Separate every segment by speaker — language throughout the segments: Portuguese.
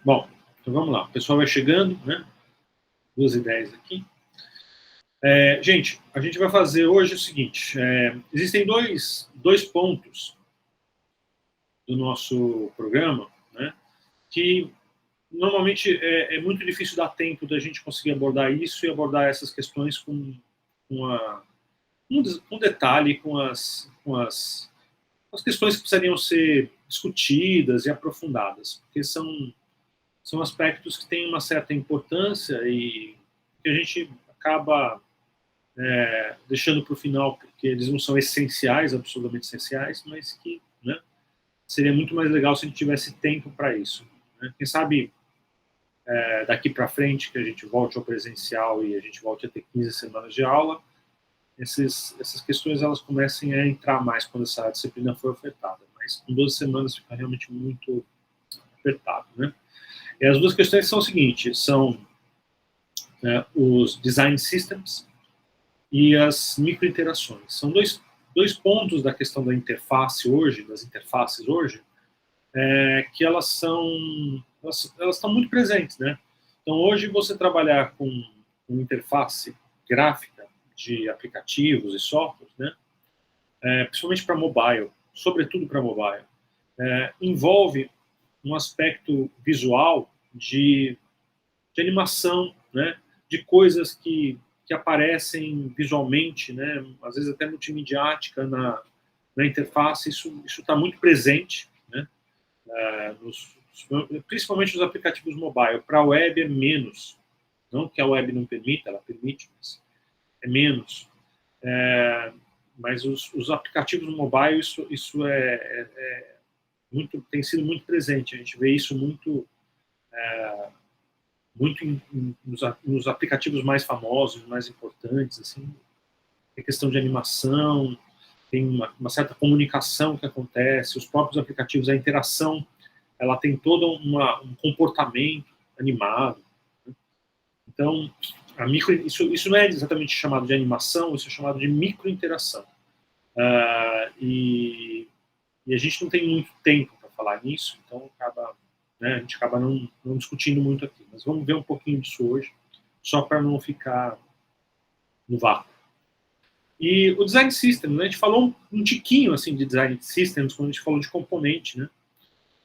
Speaker 1: Bom, então vamos lá. O pessoal vai chegando, né? 2h10 aqui. Gente, a gente vai fazer hoje o seguinte. Existem dois pontos do nosso programa, né? Que normalmente é muito difícil dar tempo da gente conseguir abordar isso e abordar essas questões com detalhe, com as questões que precisariam ser discutidas e aprofundadas, porque são aspectos que têm uma certa importância e que a gente acaba deixando para o final, porque eles não são essenciais, absolutamente essenciais, mas que, né, seria muito mais legal se a gente tivesse tempo para isso. Né? Quem sabe daqui para frente, que a gente volte ao presencial e a gente volte a ter 15 semanas de aula, essas questões elas comecem a entrar mais quando essa disciplina for ofertada. Mas com 12 semanas fica realmente muito apertado, né? E as duas questões são o seguinte, são os design systems e as microinterações. São dois pontos da questão da interface hoje, das interfaces hoje, que elas estão muito presentes, né? Então, hoje, você trabalhar com uma interface gráfica de aplicativos e softwares, né? Principalmente para mobile, sobretudo para mobile, envolve um aspecto visual de animação, né? De coisas que aparecem visualmente, né? Às vezes até multimediática na interface, isso está muito presente, né? Principalmente nos aplicativos mobile. Para a web é menos. Não que a web não permita, ela permite, mas é menos. Mas os aplicativos mobile, isso tem sido muito presente. A gente vê isso muito nos aplicativos mais famosos, mais importantes, assim. Tem questão de animação, tem uma certa comunicação que acontece, os próprios aplicativos, a interação, ela tem todo um comportamento animado. Né? Então, isso não é exatamente chamado de animação, isso é chamado de microinteração. E a gente não tem muito tempo para falar nisso, então a gente acaba não discutindo muito aqui. Mas vamos ver um pouquinho disso hoje, só para não ficar no vácuo. E o Design Systems, né? A gente falou um tiquinho assim, de Design Systems quando a gente falou de componente, né?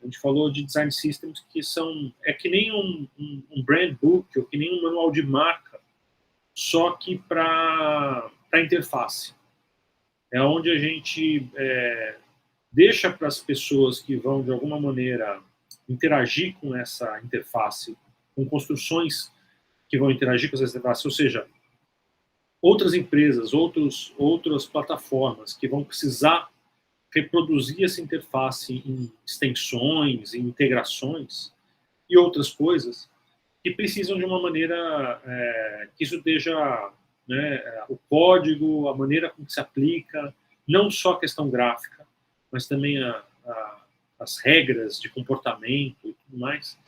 Speaker 1: A gente falou de Design Systems que é que nem um brand book ou que nem um manual de marca, só que para interface. É onde a gente deixa para as pessoas que vão, de alguma maneira, interagir com essa interface, com construções que vão interagir com essa interface, ou seja, outras empresas, outras plataformas que vão precisar reproduzir essa interface em extensões, em integrações e outras coisas que precisam de uma maneira que isso esteja, né, o código, a maneira como se aplica, não só a questão gráfica, mas também as regras de comportamento e tudo mais,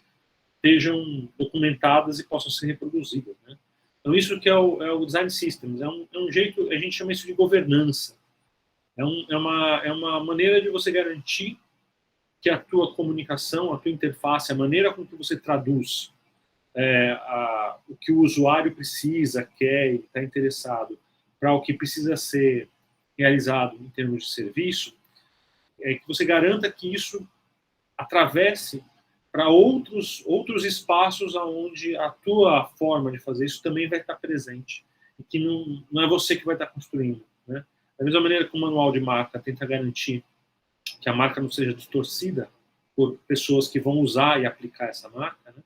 Speaker 1: estejam documentadas e possam ser reproduzidas, né? Então, isso que é o Design Systems, é um jeito, a gente chama isso de governança. É uma maneira de você garantir que a tua comunicação, a tua interface, a maneira com que você traduz o que o usuário precisa, quer e está interessado, para o que precisa ser realizado em termos de serviço, que você garanta que isso atravesse para outros espaços onde a tua forma de fazer isso também vai estar presente e que não é você que vai estar construindo, né? Da mesma maneira que o manual de marca tenta garantir que a marca não seja distorcida por pessoas que vão usar e aplicar essa marca, né?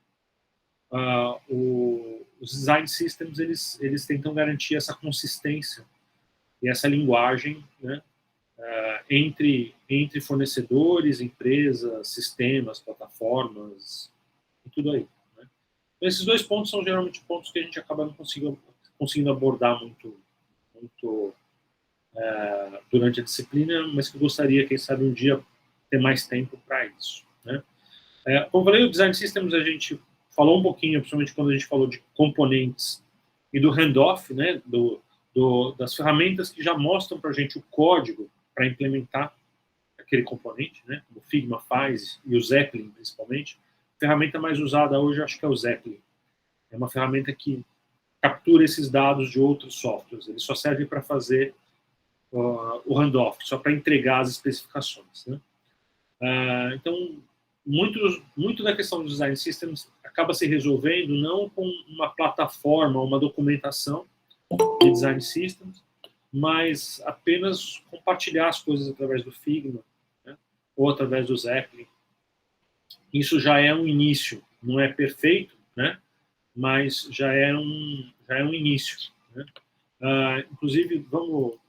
Speaker 1: Os design systems eles tentam garantir essa consistência e essa linguagem, né? Entre fornecedores, empresas, sistemas, plataformas e tudo aí. Né? Então, esses dois pontos são geralmente pontos que a gente acaba não conseguindo abordar muito durante a disciplina, mas que eu gostaria, quem sabe, um dia ter mais tempo para isso. Né? Como eu falei, o Design Systems a gente falou um pouquinho, principalmente quando a gente falou de componentes e do handoff, né? Das ferramentas que já mostram para a gente o código para implementar aquele componente, né? Como o Figma faz e o Zeppelin, principalmente, ferramenta mais usada hoje, acho que é o Zeppelin. É uma ferramenta que captura esses dados de outros softwares. Ele só serve para fazer o handoff, só para entregar as especificações, né? Então, muito da questão dos design systems acaba se resolvendo não com uma plataforma, uma documentação de design systems, mas apenas compartilhar as coisas através do Figma, né? Ou através do Zeppelin. Isso já é um início, não é perfeito, né? Mas já é um início, né? Inclusive,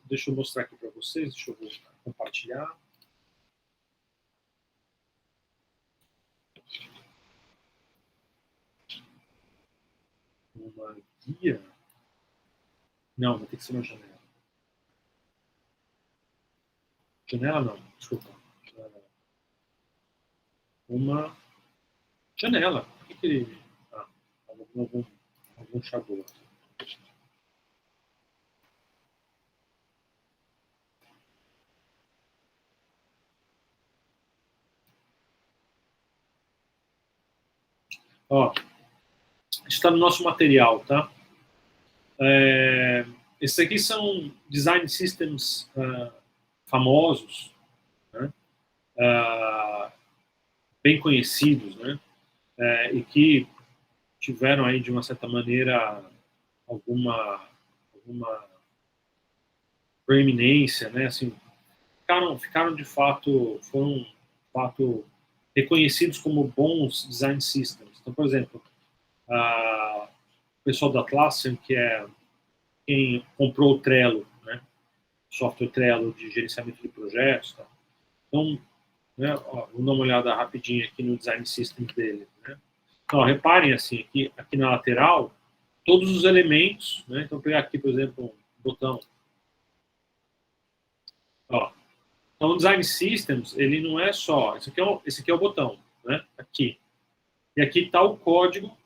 Speaker 1: deixa eu mostrar aqui para vocês, deixa eu compartilhar. Uma guia? Não, vai ter que ser uma janela. Janela não, desculpa. Uma janela. Por que ele... algum chabô. Ó, está no nosso material, tá? Esses aqui são design systems famosos, né? Bem conhecidos, né? E que tiveram aí, de uma certa maneira, alguma proeminência, né? Assim, ficaram de fato, foram de fato reconhecidos como bons design systems. Então, por exemplo, o pessoal da Atlassian, que é quem comprou o Trello, né? Software Trello de gerenciamento de projetos, tá? Então, né, vamos dar uma olhada rapidinho aqui no design system dele, né? Então, reparem assim, aqui na lateral, todos os elementos, né? Então, pegar aqui, por exemplo, um botão. Ó, então, o design systems, ele não é só, esse aqui é o botão, né? Aqui. E aqui está o código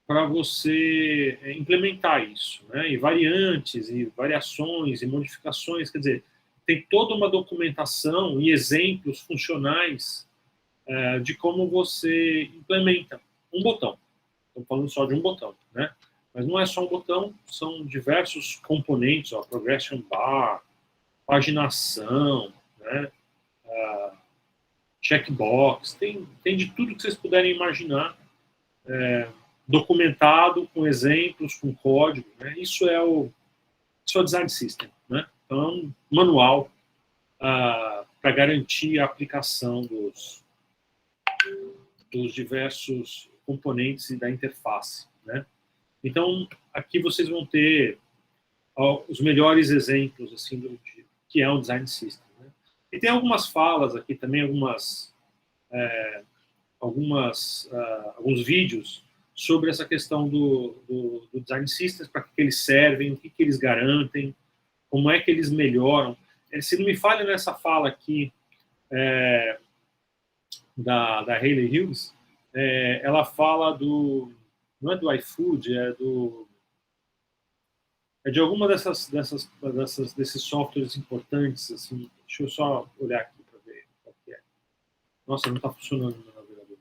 Speaker 1: para você implementar isso, né? E variantes, e variações, e modificações, quer dizer, tem toda uma documentação e exemplos funcionais de como você implementa um botão. Estou falando só de um botão, né? Mas não é só um botão, são diversos componentes, ó, progression bar, paginação, né? Checkbox, tem de tudo que vocês puderem imaginar, documentado, com exemplos, com código, né? Isso é o design system, né? Então, é um manual para garantir a aplicação dos diversos componentes e da interface, né? Então, aqui vocês vão ter os melhores exemplos assim do que é um design system, né? E tem algumas falas aqui também, alguns vídeos sobre essa questão do design systems, para que eles servem, o que eles garantem, como é que eles melhoram. Se não me falha nessa fala aqui da Hayley Hughes, ela fala não é do iFood, é de alguma desses softwares importantes, assim. Deixa eu só olhar aqui para ver qual que é. Nossa, não está funcionando no navegador.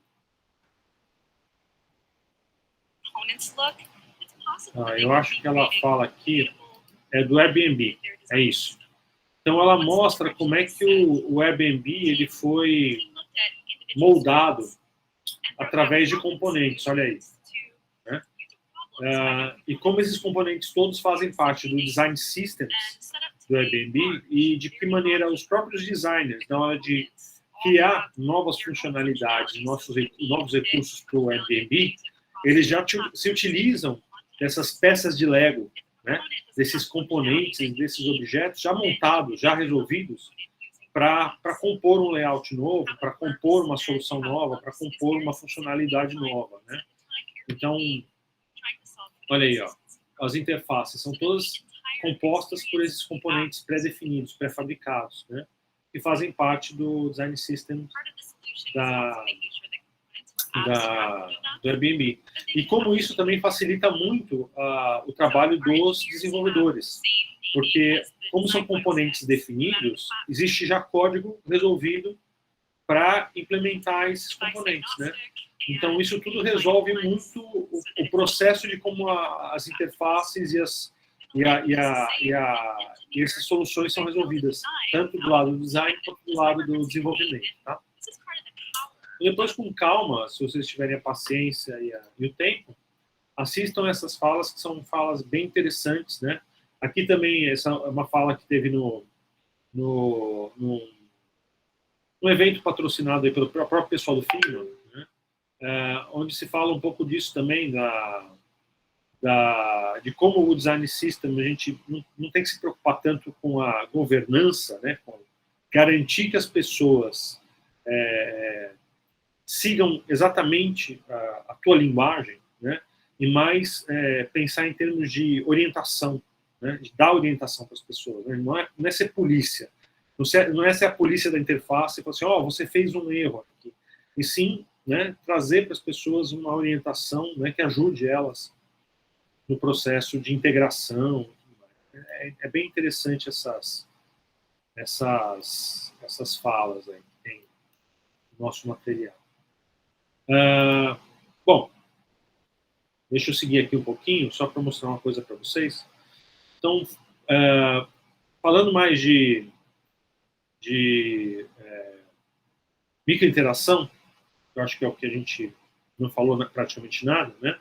Speaker 1: Eu acho que ela fala aqui do Airbnb, é isso. Então ela mostra como é que o Airbnb ele foi moldado através de componentes, olha aí, né? E como esses componentes todos fazem parte do design systems do Airbnb e de que maneira os próprios designers, na hora de criar novas funcionalidades, novos recursos para o Airbnb, eles já se utilizam dessas peças de Lego, né? Desses componentes, desses objetos já montados, já resolvidos, para compor um layout novo, para compor uma solução nova, para compor uma funcionalidade nova, né? Então, olha aí, ó, as interfaces são todas compostas por esses componentes pré-definidos, pré-fabricados, né? Que fazem parte do design system do Airbnb. E como isso também facilita muito o trabalho dos desenvolvedores, porque como são componentes definidos, existe já código resolvido para implementar esses componentes, né? Então, isso tudo resolve muito o processo de como as interfaces e essas soluções são resolvidas, tanto do lado do design quanto do lado do desenvolvimento. Tá? E depois, com calma, se vocês tiverem a paciência e o tempo, assistam essas falas, que são falas bem interessantes. Né? Aqui também, essa é uma fala que teve no evento patrocinado aí pelo próprio pessoal do Figma, né? Onde se fala um pouco disso também, de como o design system, a gente não tem que se preocupar tanto com a governança, né? Com garantir que as pessoas sigam exatamente a tua linguagem, né? E mais pensar em termos de orientação, né? De dar orientação para as pessoas. Né? Não é ser polícia. Não é ser a polícia da interface e falar assim, você fez um erro aqui. E sim, né, trazer para as pessoas uma orientação, né, que ajude elas no processo de integração. É bem interessante essas falas aí que tem no nosso material. Bom, deixa eu seguir aqui um pouquinho, só para mostrar uma coisa para vocês. Então, falando mais de microinteração, eu acho que é o que a gente não falou praticamente nada, né?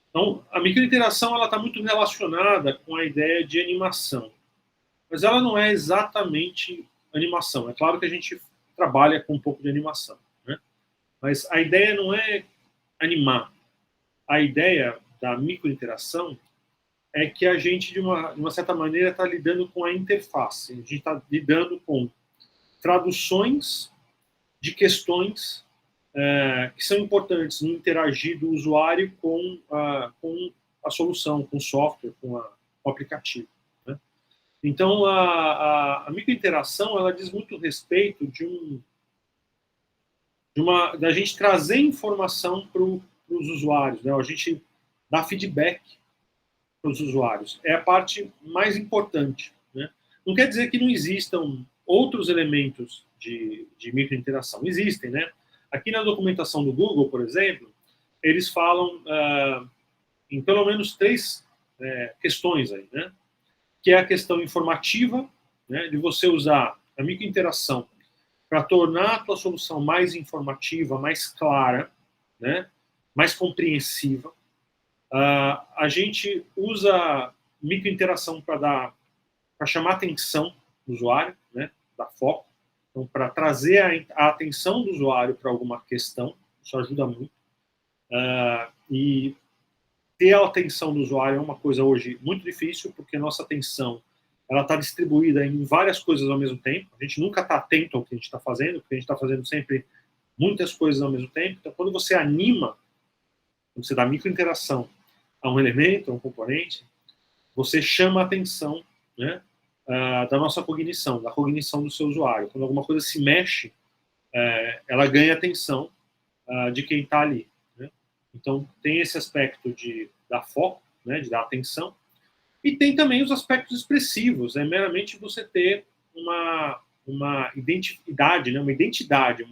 Speaker 1: Então, a microinteração ela está muito relacionada com a ideia de animação, mas ela não é exatamente animação. É claro que a gente trabalha com um pouco de animação, né? Mas a ideia não é animar. A ideia da microinteração é que a gente, de uma certa maneira, está lidando com a interface. A gente está lidando com traduções de questões que são importantes no interagir do usuário com a solução, com o software, com o aplicativo. Né? Então, a microinteração ela diz muito respeito da gente trazer informação para os usuários, né? A gente dá feedback para os usuários. É a parte mais importante. Né? Não quer dizer que não existam outros elementos de microinteração. Existem, né? Aqui na documentação do Google, por exemplo, eles falam em pelo menos 3 questões aí, né? Que é a questão informativa, né? De você usar a microinteração para tornar a tua solução mais informativa, mais clara, né? Mais compreensiva. A gente usa microinteração para chamar a atenção do usuário, né? Dar foco. Então, para trazer a atenção do usuário para alguma questão, isso ajuda muito. E ter a atenção do usuário é uma coisa hoje muito difícil, porque a nossa atenção ela está distribuída em várias coisas ao mesmo tempo. A gente nunca está atento ao que a gente está fazendo, porque a gente está fazendo sempre muitas coisas ao mesmo tempo. Então, quando você anima, quando você dá microinteração a um elemento, a um componente, você chama a atenção, né, da nossa cognição, da cognição do seu usuário. Quando alguma coisa se mexe, ela ganha atenção de quem está ali. Né? Então, tem esse aspecto de dar foco, né, de dar atenção, e tem também os aspectos expressivos, é meramente você ter uma identidade, né, uma identidade,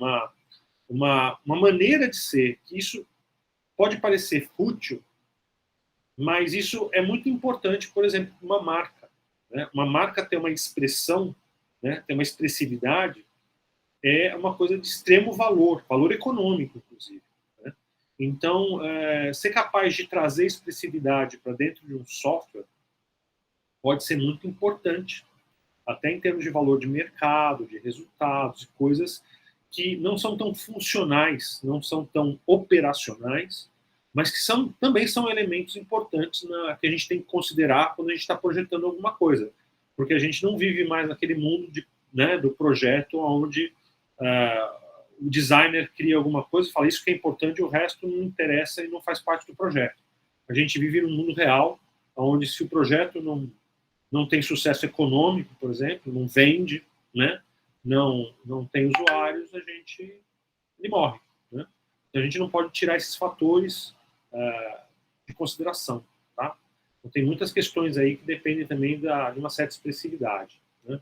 Speaker 1: uma maneira de ser, que isso pode parecer fútil, mas isso é muito importante, por exemplo, para uma marca. Né? Uma marca ter uma expressão, né, ter uma expressividade, é uma coisa de extremo valor econômico, inclusive. Né? Então, ser capaz de trazer expressividade para dentro de um software pode ser muito importante, até em termos de valor de mercado, de resultados, de coisas que não são tão funcionais, não são tão operacionais, mas que também são elementos importantes que a gente tem que considerar quando a gente está projetando alguma coisa. Porque a gente não vive mais naquele mundo do projeto onde o designer cria alguma coisa e fala isso que é importante, o resto não interessa e não faz parte do projeto. A gente vive num mundo real, onde se o projeto não tem sucesso econômico, por exemplo, não vende, né? não tem usuários, ele morre. Né? Então, a gente não pode tirar esses fatores de consideração. Tá? Então, tem muitas questões aí que dependem também de uma certa expressividade. Né?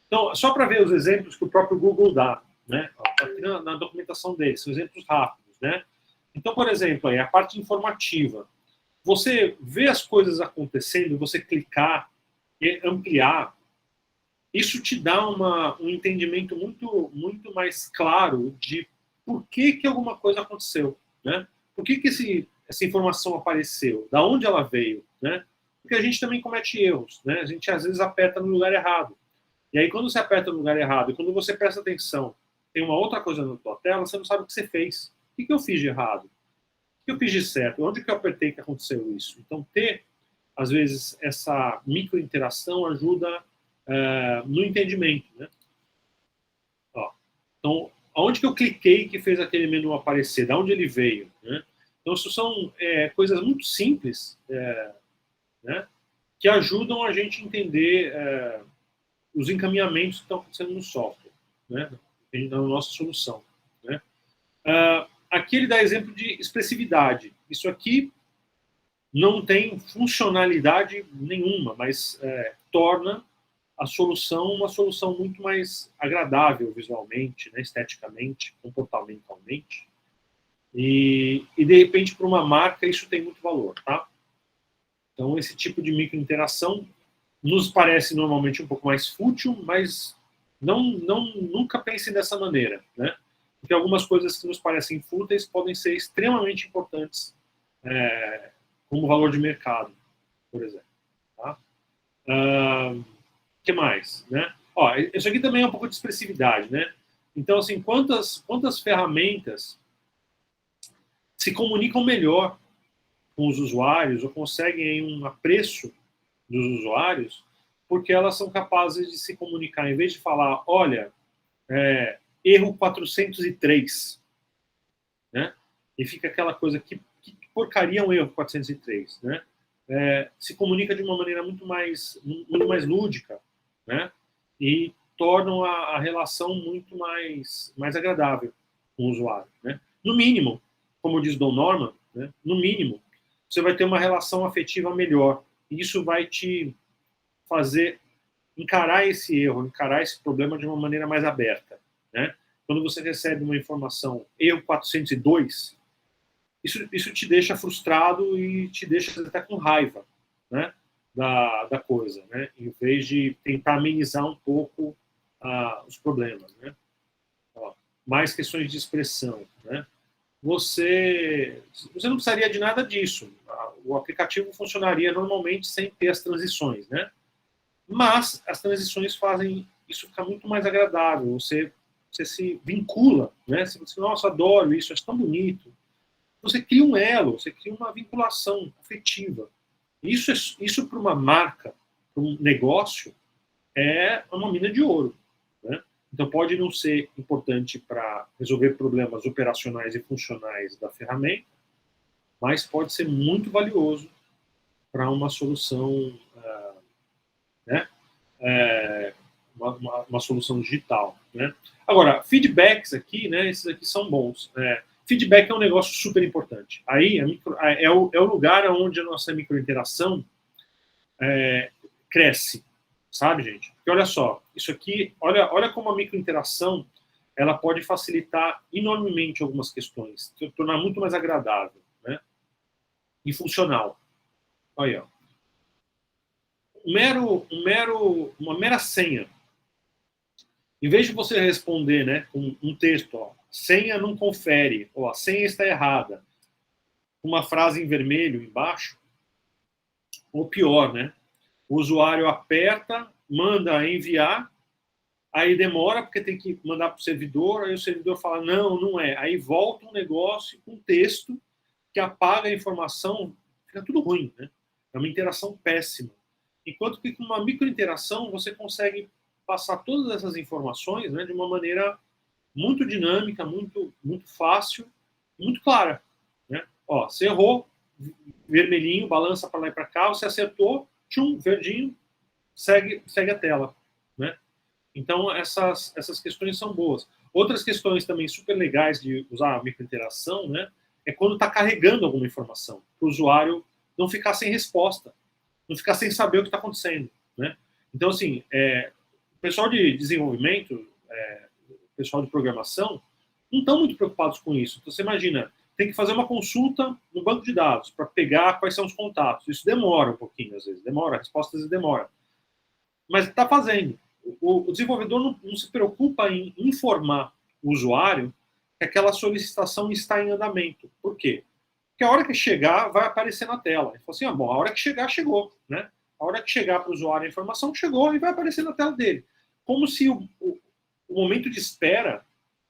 Speaker 1: Então, só para ver os exemplos que o próprio Google dá, né? Aqui na documentação deles, são exemplos rápidos. Né? Então, por exemplo, aí, a parte informativa. Você vê as coisas acontecendo, você clicar e ampliar, isso te dá um entendimento muito mais claro de por que alguma coisa aconteceu, né? Por que essa informação apareceu, da onde ela veio, né? Porque a gente também comete erros, né? A gente às vezes aperta no lugar errado. E aí quando você aperta no lugar errado e quando você presta atenção, tem uma outra coisa na tua tela, você não sabe o que você fez. O que eu fiz de errado? O que eu fiz de certo? Onde que eu apertei que aconteceu isso? Então ter, às vezes, essa microinteração ajuda no entendimento, né? Ó, então, aonde que eu cliquei que fez aquele menu aparecer? Da onde ele veio? Né? Então, isso são coisas muito simples, né, que ajudam a gente a entender os encaminhamentos que estão acontecendo no software, né, na nossa solução. Né? Aqui ele dá exemplo de expressividade. Isso aqui não tem funcionalidade nenhuma, mas torna a solução uma solução muito mais agradável visualmente, né, esteticamente, comportamentalmente. E de repente, para uma marca, isso tem muito valor. Tá? Então, esse tipo de microinteração nos parece normalmente um pouco mais fútil, mas nunca pensem dessa maneira. Né? Porque algumas coisas que nos parecem fúteis podem ser extremamente importantes como valor de mercado, por exemplo. Tá? Que mais, né? Ó, isso aqui também é um pouco de expressividade, né? Então, assim, quantas ferramentas se comunicam melhor com os usuários ou conseguem um apreço dos usuários porque elas são capazes de se comunicar, em vez de falar, olha, erro 403, né? E fica aquela coisa, que porcaria é um erro 403, né? Se comunica de uma maneira muito mais lúdica, né? E tornam a relação muito mais agradável com o usuário. Né? No mínimo, como diz Don Norman, né? No mínimo, você vai ter uma relação afetiva melhor. E isso vai te fazer encarar esse erro, encarar esse problema de uma maneira mais aberta. Né? Quando você recebe uma informação, erro 402, isso te deixa frustrado e te deixa até com raiva, né, da coisa, né, em vez de tentar amenizar um pouco os problemas. Né. Ó, mais questões de expressão. Né. Você não precisaria de nada disso. O aplicativo funcionaria normalmente sem ter as transições, né? Mas as transições fazem isso ficar muito mais agradável. Você se vincula, né? Você diz, nossa, adoro isso, é tão bonito. Você cria um elo, você cria uma vinculação afetiva. Isso para uma marca, para um negócio, é uma mina de ouro. Né? Então, pode não ser importante para resolver problemas operacionais e funcionais da ferramenta, mas pode ser muito valioso para uma solução, né? Uma solução digital. Né? Agora, feedbacks aqui, né? Esses aqui são bons. Feedback é um negócio super importante. Aí é o lugar onde a nossa microinteração cresce, sabe, gente? Porque olha só, isso aqui, olha como a microinteração ela pode facilitar enormemente algumas questões, tornar muito mais agradável, né? E funcional. Olha, ó. Uma mera senha. Em vez de você responder, né, com um texto, ó, senha não confere, ou a senha está errada, uma frase em vermelho embaixo, ou pior, né? O usuário aperta, manda enviar, aí demora porque tem que mandar para o servidor, aí o servidor fala, não é. Aí volta um negócio com texto que apaga a informação, fica tudo ruim, né? É uma interação péssima. Enquanto que com uma microinteração você consegue passar todas essas informações, né, de uma maneira muito dinâmica, muito fácil, muito clara. Né? Ó, você errou, vermelhinho, balança para lá e para cá, você acertou, tchum, verdinho, segue a tela. Né? Então, essas questões são boas. Outras questões também super legais de usar a microinteração, né, é quando está carregando alguma informação, para o usuário não ficar sem resposta, não ficar sem saber o que está acontecendo. Né? Então, assim, o pessoal de desenvolvimento, o pessoal de programação, não estão muito preocupados com isso. Então, você imagina, tem que fazer uma consulta no banco de dados para pegar quais são os contatos. Isso demora um pouquinho, às vezes. Demora, a resposta às vezes demora. Mas está fazendo. O desenvolvedor não se preocupa em informar o usuário que aquela solicitação está em andamento. Por quê? Porque a hora que chegar, vai aparecer na tela. Ele fala assim, bom, a hora que chegar, chegou. Né? A hora que chegar para o usuário a informação, chegou e vai aparecer na tela dele. Como se o momento de espera,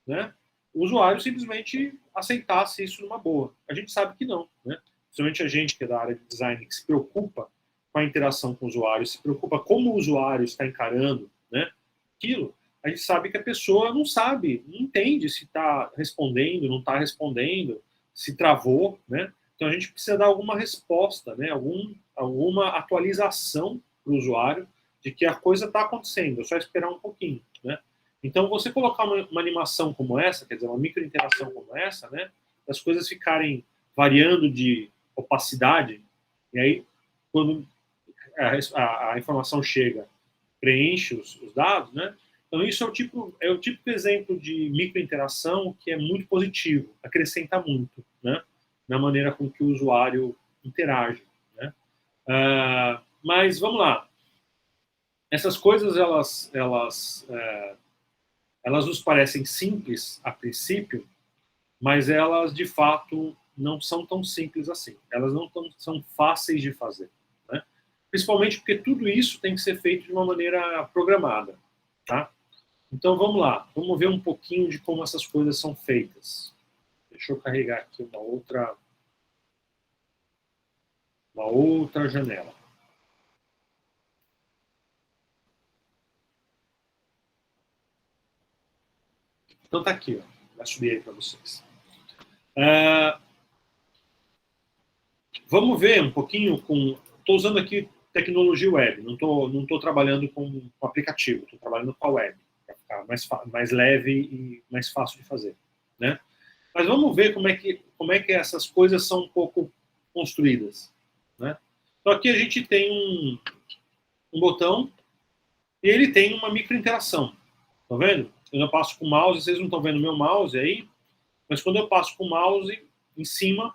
Speaker 1: né, o usuário simplesmente aceitasse isso numa boa. A gente sabe que não. Né? Principalmente a gente que é da área de design, que se preocupa com a interação com o usuário, se preocupa como o usuário está encarando, né, aquilo, a gente sabe que a pessoa não sabe, não entende se está respondendo, não está respondendo, se travou, né? Então a gente precisa dar alguma resposta, né? Alguma atualização para o usuário de que a coisa está acontecendo, é só esperar um pouquinho, né? Então você colocar uma animação como essa, quer dizer, uma microinteração como essa, né? As coisas ficarem variando de opacidade, e aí quando a informação chega, preenche os dados, né? Então, isso é o típico exemplo de microinteração que é muito positivo, acrescenta muito, né? Na maneira com que o usuário interage, né? Mas, vamos lá. Essas coisas, elas nos parecem simples a princípio, mas elas, de fato, não são tão simples assim. Elas não são fáceis de fazer. Né? Principalmente porque tudo isso tem que ser feito de uma maneira programada. Tá? Então vamos lá, vamos ver um pouquinho de como essas coisas são feitas. Deixa eu carregar aqui uma outra janela. Então tá aqui, ó. Vai subir aí para vocês. Vamos ver um pouquinho com. Estou usando aqui tecnologia web, não tô trabalhando com aplicativo, estou trabalhando com a web, para ficar mais leve e mais fácil de fazer. Né? Mas vamos ver como é que essas coisas são um pouco construídas. Né? Então aqui a gente tem um botão e ele tem uma microinteração. Tá vendo? Quando eu passo com o mouse, vocês não estão vendo meu mouse aí, mas quando eu passo com o mouse em cima,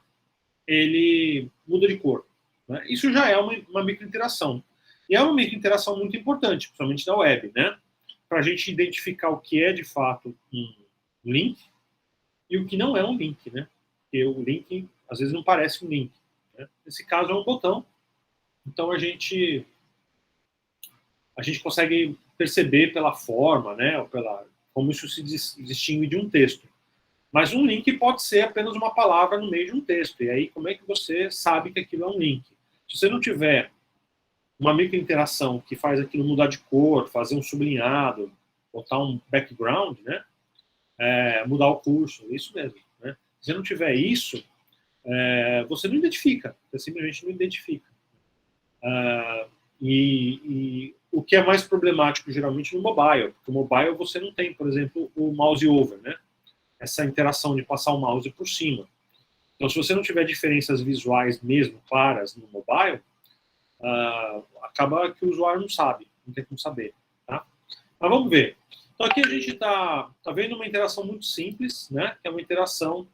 Speaker 1: ele muda de cor. Né? Isso já é uma microinteração. E é uma microinteração muito importante, principalmente na web, né? Para a gente identificar o que é de fato um link e o que não é um link, né? Porque o link, às vezes, não parece um link. Né? Nesse caso, é um botão. Então, a gente consegue perceber pela forma, né? Ou como isso se distingue de um texto. Mas um link pode ser apenas uma palavra no meio de um texto. E aí, como é que você sabe que aquilo é um link? Se você não tiver uma microinteração que faz aquilo mudar de cor, fazer um sublinhado, botar um background, né? Mudar o curso, isso mesmo. Né? Se você não tiver isso, você não identifica. Você simplesmente não identifica. E o que é mais problemático, geralmente, no mobile. Porque no mobile você não tem, por exemplo, o mouse over, né? Essa interação de passar o mouse por cima. Então, se você não tiver diferenças visuais mesmo claras no mobile, acaba que o usuário não sabe, não tem como saber. Tá? Mas vamos ver. Então, aqui a gente está vendo uma interação muito simples, né? Que é uma interação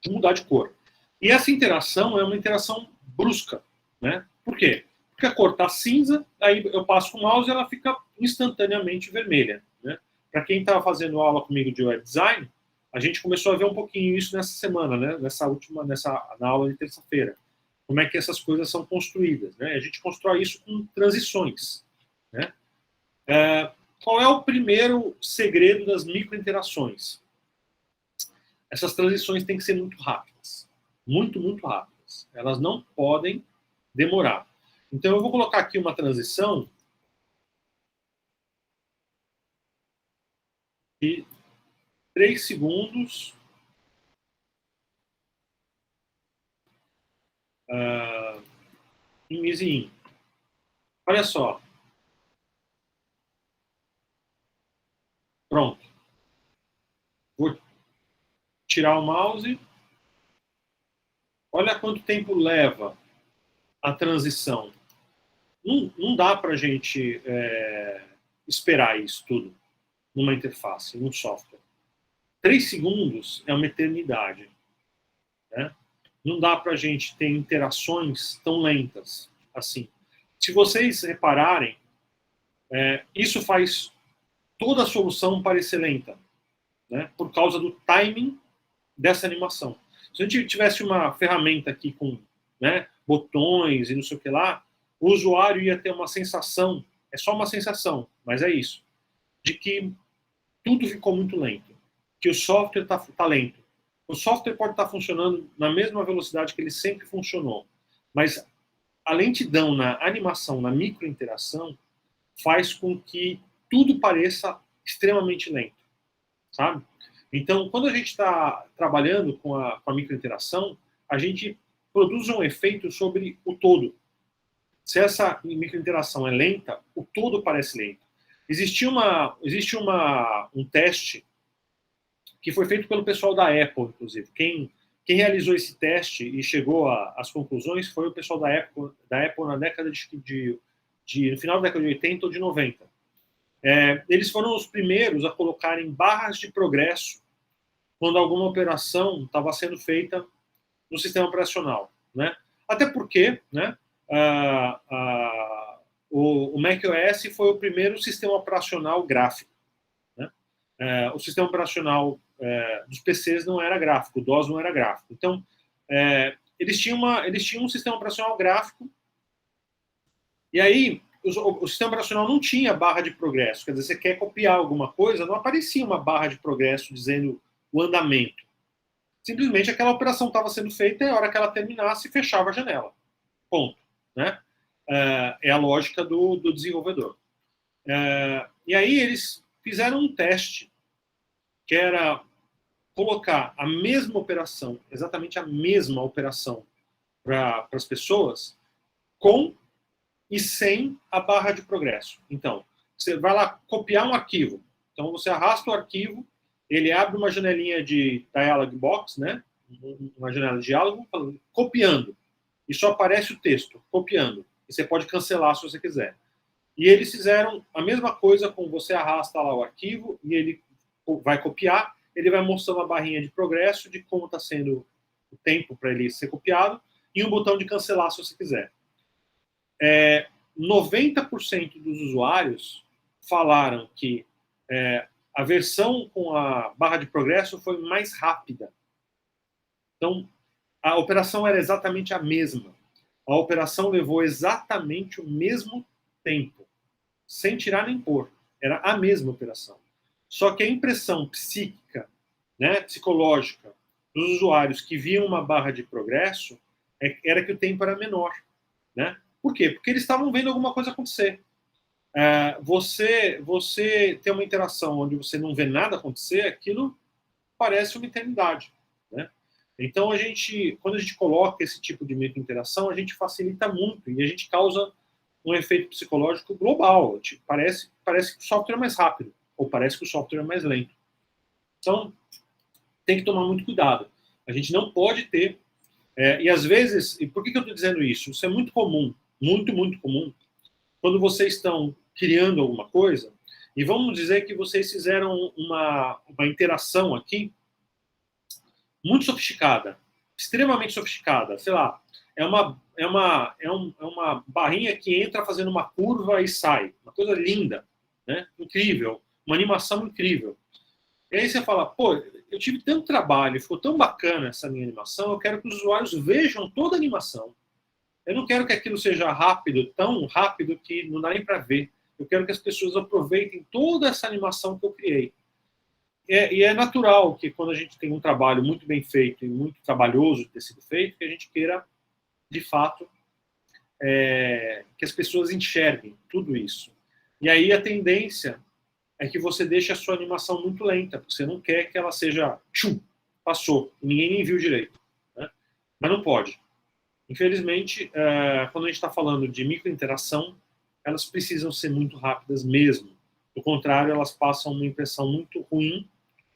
Speaker 1: de mudar de cor. E essa interação é uma interação brusca. Né? Por quê? Porque a cor está cinza, aí eu passo com o mouse e ela fica instantaneamente vermelha. Né? Para quem estava fazendo aula comigo de web design, a gente começou a ver um pouquinho isso nessa semana, né? Na aula de terça-feira. Como é que essas coisas são construídas. Né? A gente constrói isso com transições. Né? Qual é o primeiro segredo das microinterações? Essas transições têm que ser muito rápidas. Muito, muito rápidas. Elas não podem demorar. Então, eu vou colocar aqui uma transição de 3 segundos em easy in. Olha só. Pronto. Vou tirar o mouse. Olha quanto tempo leva a transição. Não dá para a gente esperar isso tudo numa interface, num software. 3 segundos é uma eternidade. né? Não dá para a gente ter interações tão lentas assim. Se vocês repararem, isso faz toda a solução parecer lenta, né? Por causa do timing dessa animação. Se a gente tivesse uma ferramenta aqui com, né, botões e não sei o que lá, o usuário ia ter uma sensação, é só uma sensação, mas é isso, de que tudo ficou muito lento, que o software está lento. O software pode estar funcionando na mesma velocidade que ele sempre funcionou, mas a lentidão na animação, na microinteração, faz com que tudo pareça extremamente lento, sabe? Então, quando a gente está trabalhando com a microinteração, a gente produz um efeito sobre o todo. Se essa microinteração é lenta, o todo parece lento. Existe um teste que foi feito pelo pessoal da Apple, inclusive. Quem realizou esse teste e chegou às conclusões foi o pessoal da Apple na década no final da década de 80 ou de 90. Eles foram os primeiros a colocarem barras de progresso quando alguma operação estava sendo feita no sistema operacional, né? Até porque, né, o macOS foi o primeiro sistema operacional gráfico, né? O sistema operacional dos PCs não era gráfico, o DOS não era gráfico. Então, eles tinham um sistema operacional gráfico, e aí o sistema operacional não tinha barra de progresso. Quer dizer, você quer copiar alguma coisa, não aparecia uma barra de progresso dizendo o andamento. Simplesmente aquela operação estava sendo feita e a hora que ela terminasse, fechava a janela. Ponto. Né? É a lógica do desenvolvedor. E aí eles fizeram um teste que era colocar a mesma operação, exatamente a mesma operação para as pessoas, com e sem a barra de progresso. Então, você vai lá copiar um arquivo. Então, você arrasta o arquivo, ele abre uma janelinha de dialog box, né? Uma janela de diálogo, copiando. E só aparece o texto, copiando. E você pode cancelar se você quiser. E eles fizeram a mesma coisa com você arrasta lá o arquivo e ele vai copiar, ele vai mostrando a barrinha de progresso de como está sendo o tempo para ele ser copiado e um botão de cancelar se você quiser. 90% dos usuários falaram que a versão com a barra de progresso foi mais rápida. Então, a operação era exatamente a mesma. A operação levou exatamente o mesmo tempo, sem tirar nem pôr. Era a mesma operação. Só que a impressão psíquica, né, psicológica, dos usuários que viam uma barra de progresso era que o tempo era menor. Né? Por quê? Porque eles estavam vendo alguma coisa acontecer. Você tem uma interação onde você não vê nada acontecer, aquilo parece uma eternidade. Né? Então, quando a gente coloca esse tipo de microinteração, a gente facilita muito e a gente causa um efeito psicológico global. Tipo, parece que o software é mais rápido, ou parece que o software é mais lento. Então, tem que tomar muito cuidado. A gente não pode ter... e às vezes... E por que eu estou dizendo isso? Isso é muito comum, muito, muito comum, quando vocês estão criando alguma coisa, e vamos dizer que vocês fizeram uma interação aqui muito sofisticada, extremamente sofisticada, sei lá, é uma barrinha que entra fazendo uma curva e sai, uma coisa linda, né? Incrível, uma animação incrível. E aí você fala, pô, eu tive tanto trabalho, ficou tão bacana essa minha animação, eu quero que os usuários vejam toda a animação. Eu não quero que aquilo seja rápido, tão rápido que não dá nem para ver. Eu quero que as pessoas aproveitem toda essa animação que eu criei. E é natural que quando a gente tem um trabalho muito bem feito e muito trabalhoso de ter sido feito, que a gente queira, de fato, que as pessoas enxerguem tudo isso. E aí a tendência é que você deixe a sua animação muito lenta, porque você não quer que ela seja... Tchum, passou, e ninguém nem viu direito. Né? Mas não pode. Infelizmente, quando a gente está falando de microinteração, elas precisam ser muito rápidas mesmo. Do contrário, elas passam uma impressão muito ruim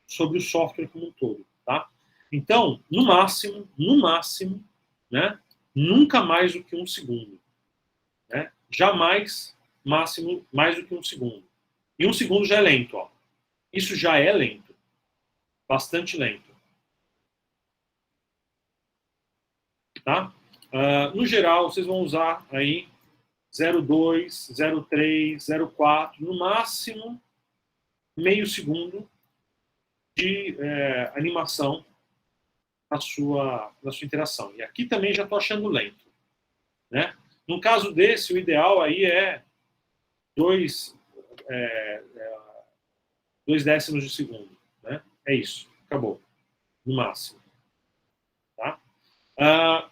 Speaker 1: sobre o software como um todo. Tá? Então, no máximo, né, nunca mais do que 1 segundo. Né? Jamais máximo mais do que 1 segundo. E 1 segundo já é lento. Ó. Isso já é lento. Bastante lento. tá? No geral, vocês vão usar aí 0,2, 0,3, 0,4, no máximo meio segundo de animação na sua interação. E aqui também já estou achando lento, né? No caso desse, o ideal aí é 2 décimos de segundo, né? É isso, acabou, no máximo. Tá?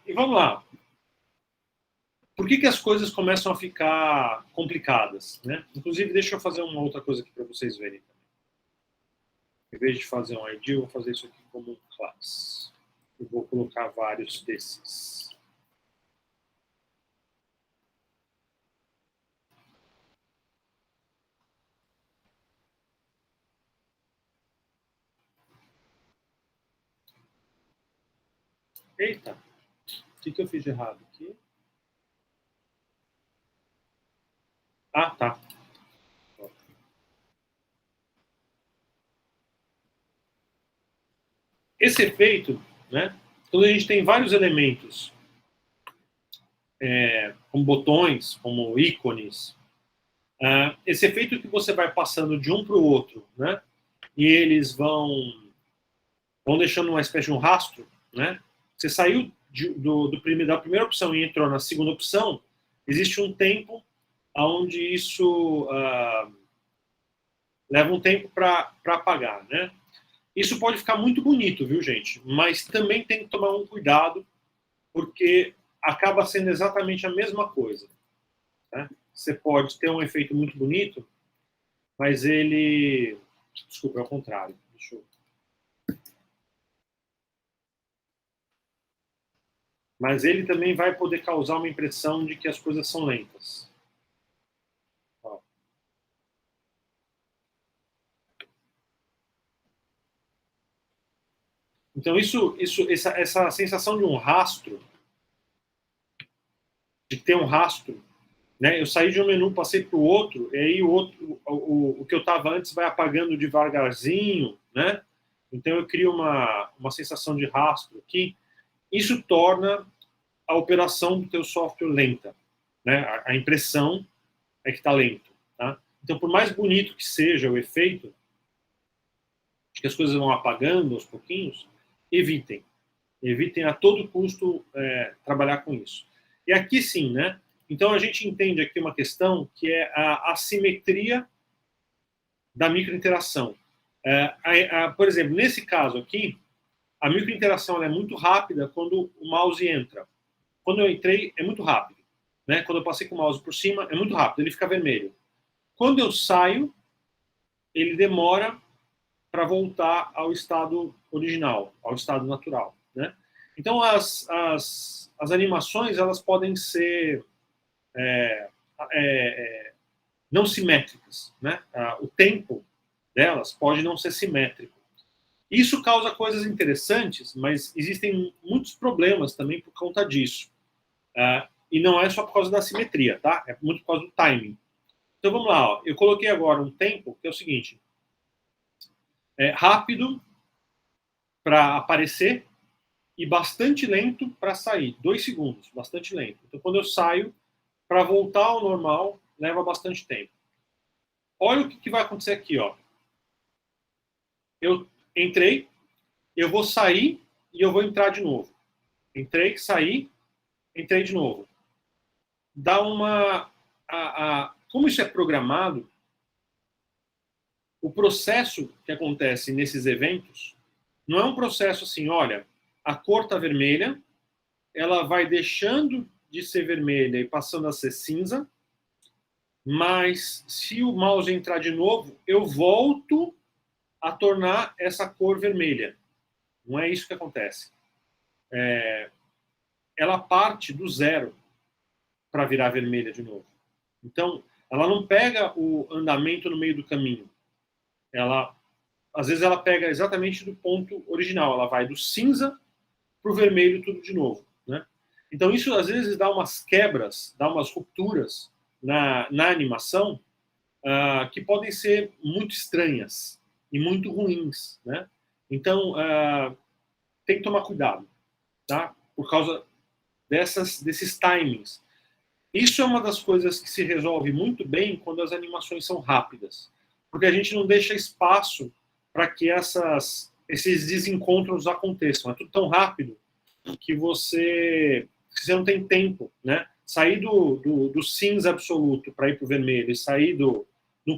Speaker 1: E vamos lá. Por que as coisas começam a ficar complicadas, né? Inclusive, deixa eu fazer uma outra coisa aqui para vocês verem. Em vez de fazer um ID, eu vou fazer isso aqui como um class. Eu vou colocar vários desses. Eita, o que eu fiz de errado aqui? Ah, tá. Esse efeito, né? Quando a gente tem vários elementos, como botões, como ícones, esse efeito que você vai passando de um para o outro, né? E eles vão deixando uma espécie de um rastro, né? Você saiu da primeira opção e entrou na segunda opção, existe um tempo onde isso leva um tempo para apagar, né? Isso pode ficar muito bonito, viu, gente? Mas também tem que tomar um cuidado, porque acaba sendo exatamente a mesma coisa, né? Você pode ter um efeito muito bonito, mas ele... Desculpa, é o contrário. Deixa eu... Mas ele também vai poder causar uma impressão de que as coisas são lentas. Ó. Então, essa sensação de um rastro, de ter um rastro, né? Eu saí de um menu, passei para o outro, e aí o que eu estava antes vai apagando devagarzinho, né? Então, eu crio uma sensação de rastro aqui. Isso torna a operação do teu software lenta, né? A impressão é que está lento, tá? Então, por mais bonito que seja o efeito, que as coisas vão apagando aos pouquinhos, evitem. Evitem a todo custo trabalhar com isso. E aqui sim, né? Então a gente entende aqui uma questão que é a assimetria da microinteração. Por exemplo, nesse caso aqui, a microinteração é muito rápida quando o mouse entra. Quando eu entrei, é muito rápido. Né? Quando eu passei com o mouse por cima, é muito rápido, ele fica vermelho. Quando eu saio, ele demora para voltar ao estado original, ao estado natural. Né? Então, as animações elas podem ser não simétricas. Né? O tempo delas pode não ser simétrico. Isso causa coisas interessantes, mas existem muitos problemas também por conta disso. E não é só por causa da simetria, tá? É muito por causa do timing. Então vamos lá, ó. Eu coloquei agora um tempo que é o seguinte: rápido para aparecer e bastante lento para sair. 2 segundos, bastante lento. Então quando eu saio, para voltar ao normal, leva bastante tempo. Olha o que vai acontecer aqui, ó. Eu entrei, eu vou sair e eu vou entrar de novo. Entrei, saí, entrei de novo. Dá uma... como isso é programado, o processo que acontece nesses eventos não é um processo assim, olha, a cor está vermelha, ela vai deixando de ser vermelha e passando a ser cinza, mas se o mouse entrar de novo, eu volto a tornar essa cor vermelha. Não é isso que acontece. Ela parte do zero para virar vermelha de novo. Então, ela não pega o andamento no meio do caminho. Às vezes ela pega exatamente do ponto original. Ela vai do cinza para o vermelho tudo de novo. Né? Então, isso às vezes dá umas quebras, dá umas rupturas na animação que podem ser muito estranhas e muito ruins. Né? Então, tem que tomar cuidado, tá? Por causa desses timings. Isso é uma das coisas que se resolve muito bem quando as animações são rápidas, porque a gente não deixa espaço para que esses desencontros aconteçam. É tudo tão rápido que você não tem tempo, né? Sair do cinza absoluto para ir para o vermelho e sair do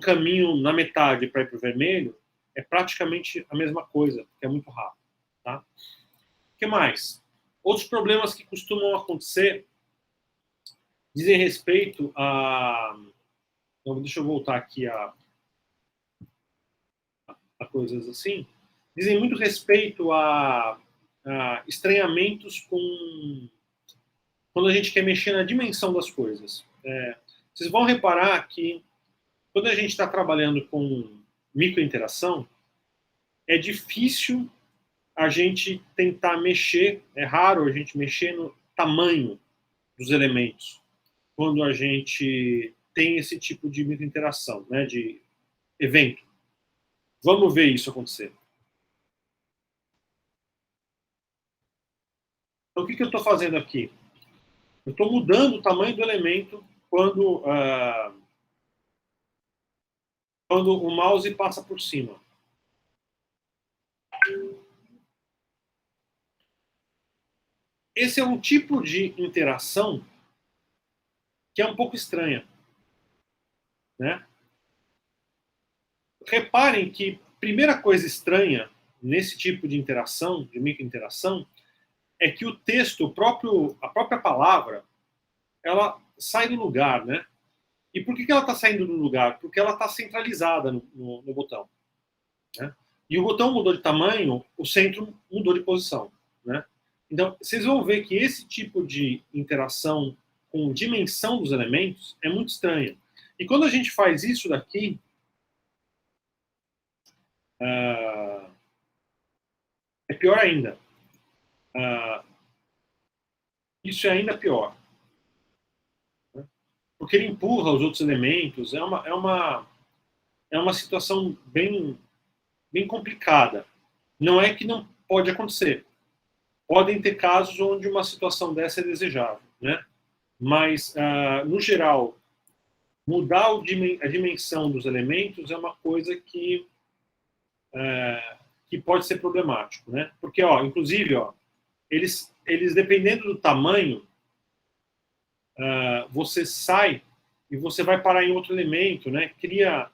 Speaker 1: caminho na metade para ir para o vermelho é praticamente a mesma coisa, porque é muito rápido. Tá? O que mais? Outros problemas que costumam acontecer dizem respeito a... Então, deixa eu voltar aqui a coisas assim. Dizem muito respeito a estranhamentos quando a gente quer mexer na dimensão das coisas. Vocês vão reparar que quando a gente está trabalhando com microinteração, é difícil a gente tentar mexer, é raro a gente mexer no tamanho dos elementos quando a gente tem esse tipo de microinteração, né, de evento. Vamos ver isso acontecer. Então, o que eu estou fazendo aqui? Eu estou mudando o tamanho do elemento quando o mouse passa por cima. Esse é um tipo de interação que é um pouco estranha. Né? Reparem que a primeira coisa estranha nesse tipo de interação, de microinteração, é que o texto, a própria palavra, ela sai do lugar, né? E por que ela está saindo do lugar? Porque ela está centralizada no botão. Né? E o botão mudou de tamanho, o centro mudou de posição. Né? Então, vocês vão ver que esse tipo de interação com dimensão dos elementos é muito estranha. E quando a gente faz isso daqui, é pior ainda. Isso é ainda pior. Né? Porque ele empurra os outros elementos. É uma situação bem complicada. Não é que não pode acontecer. Podem ter casos onde uma situação dessa é desejável. Né? Mas, no geral, mudar a dimensão dos elementos é uma coisa que pode ser problemático. Né? Porque, inclusive, eles dependendo do tamanho, você sai e você vai parar em outro elemento, né? Cria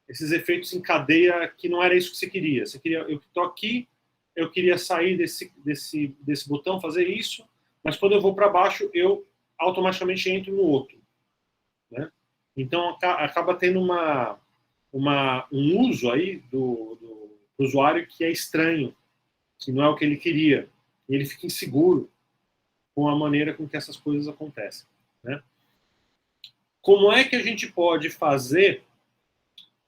Speaker 1: esses efeitos em cadeia que não era isso que você queria. Eu estou aqui, eu queria sair desse botão, fazer isso, mas quando eu vou para baixo, eu automaticamente entro no outro. Né? Então, acaba tendo um uso aí do usuário que é estranho, que não é o que ele queria. E ele fica inseguro com a maneira com que essas coisas acontecem. Né? Como é que a gente pode fazer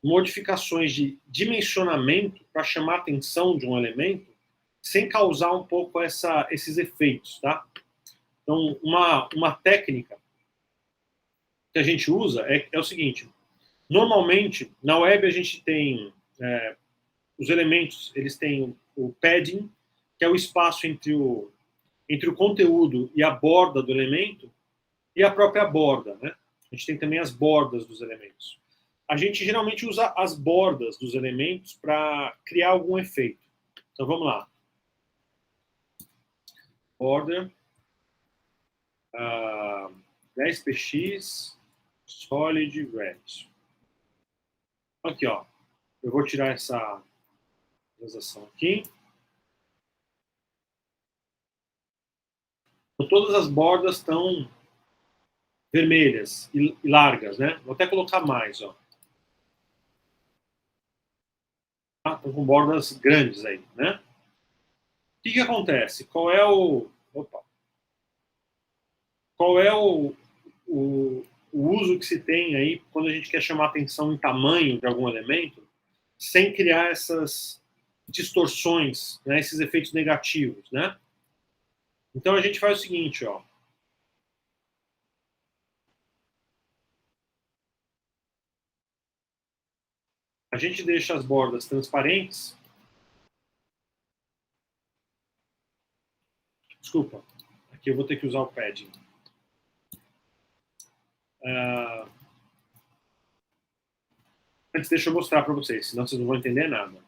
Speaker 1: modificações de dimensionamento para chamar a atenção de um elemento sem causar um pouco esses efeitos? Tá? Então, uma técnica que a gente usa é o seguinte. Normalmente, na web a gente tem os elementos, eles têm o padding, que é o espaço entre o conteúdo e a borda do elemento, e a própria borda. Né? A gente tem também as bordas dos elementos. A gente geralmente usa as bordas dos elementos para criar algum efeito. Então vamos lá. Border 10px solid red. Aqui, ó. Eu vou tirar essa transação aqui. Então, todas as bordas estão vermelhas e largas, né? Vou até colocar mais, ó. Estão com bordas grandes aí, né? O que acontece? Qual é o uso que se tem aí quando a gente quer chamar atenção em tamanho de algum elemento sem criar essas distorções, né, esses efeitos negativos, né? Então a gente faz o seguinte, ó. A gente deixa as bordas transparentes Desculpa, aqui eu vou ter que usar o padding. Antes, deixa eu mostrar para vocês, senão vocês não vão entender nada.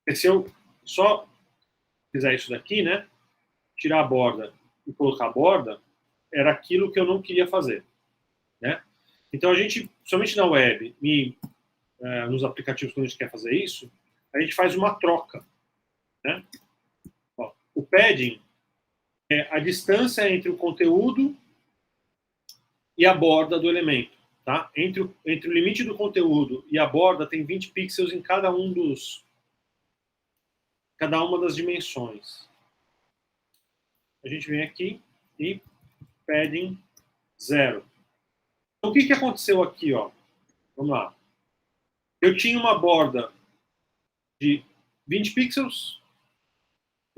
Speaker 1: Porque se eu só fizer isso daqui, né? Tirar a borda e colocar a borda, era aquilo que eu não queria fazer, né? Então a gente, somente na web e nos aplicativos quando a gente quer fazer isso, a gente faz uma troca, né? Ó, o padding é a distância entre o conteúdo e a borda do elemento, tá? Entre o limite do conteúdo e a borda tem 20 pixels em cada uma das dimensões. A gente vem aqui e padding 0. Então, o que aconteceu aqui, ó? Vamos lá. Eu tinha uma borda de 20 pixels.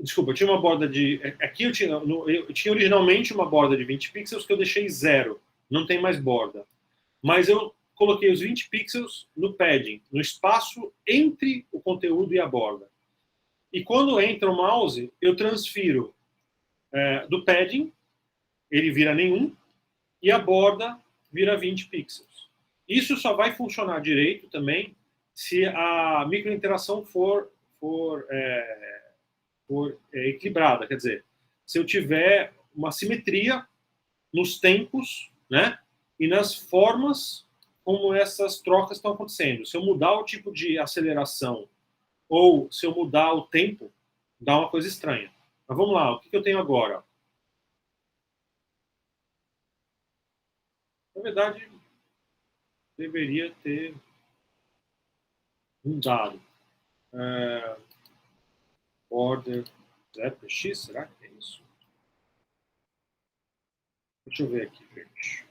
Speaker 1: Desculpa, eu tinha uma borda de... Aqui eu tinha originalmente uma borda de 20 pixels que eu deixei 0. Não tem mais borda. Mas eu coloquei os 20 pixels no padding, no espaço entre o conteúdo e a borda. E quando entra o mouse, eu transfiro do padding, ele vira nenhum, e a borda vira 20 pixels. Isso só vai funcionar direito também se a microinteração for equilibrada. Quer dizer, se eu tiver uma simetria nos tempos, né, e nas formas como essas trocas estão acontecendo. Se eu mudar o tipo de aceleração ou se eu mudar o tempo, dá uma coisa estranha. Mas vamos lá, o que eu tenho agora? Na verdade, deveria ter mudado. Border 0x, será que é isso? Deixa eu ver aqui, gente.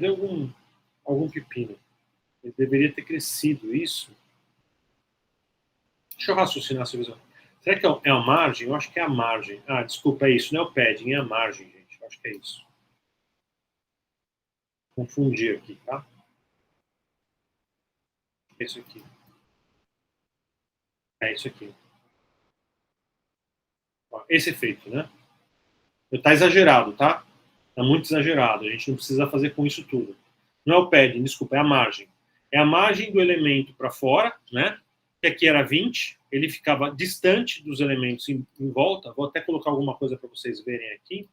Speaker 1: Deu algum pepino. Ele deveria ter crescido isso. Deixa eu raciocinar essa visão. Será que é a margem? Eu acho que é a margem. Ah, desculpa, é isso. Não é o padding, é a margem, gente. Eu acho que é isso. Confundi aqui, tá? É isso aqui. É isso aqui. Ó, esse efeito, né? Tá exagerado, tá? Tá muito exagerado. A gente não precisa fazer com isso tudo. Não é o padding, desculpa, é a margem. É a margem do elemento para fora, né? Que aqui era 20, ele ficava distante dos elementos em volta. Vou até colocar alguma coisa para vocês verem aqui.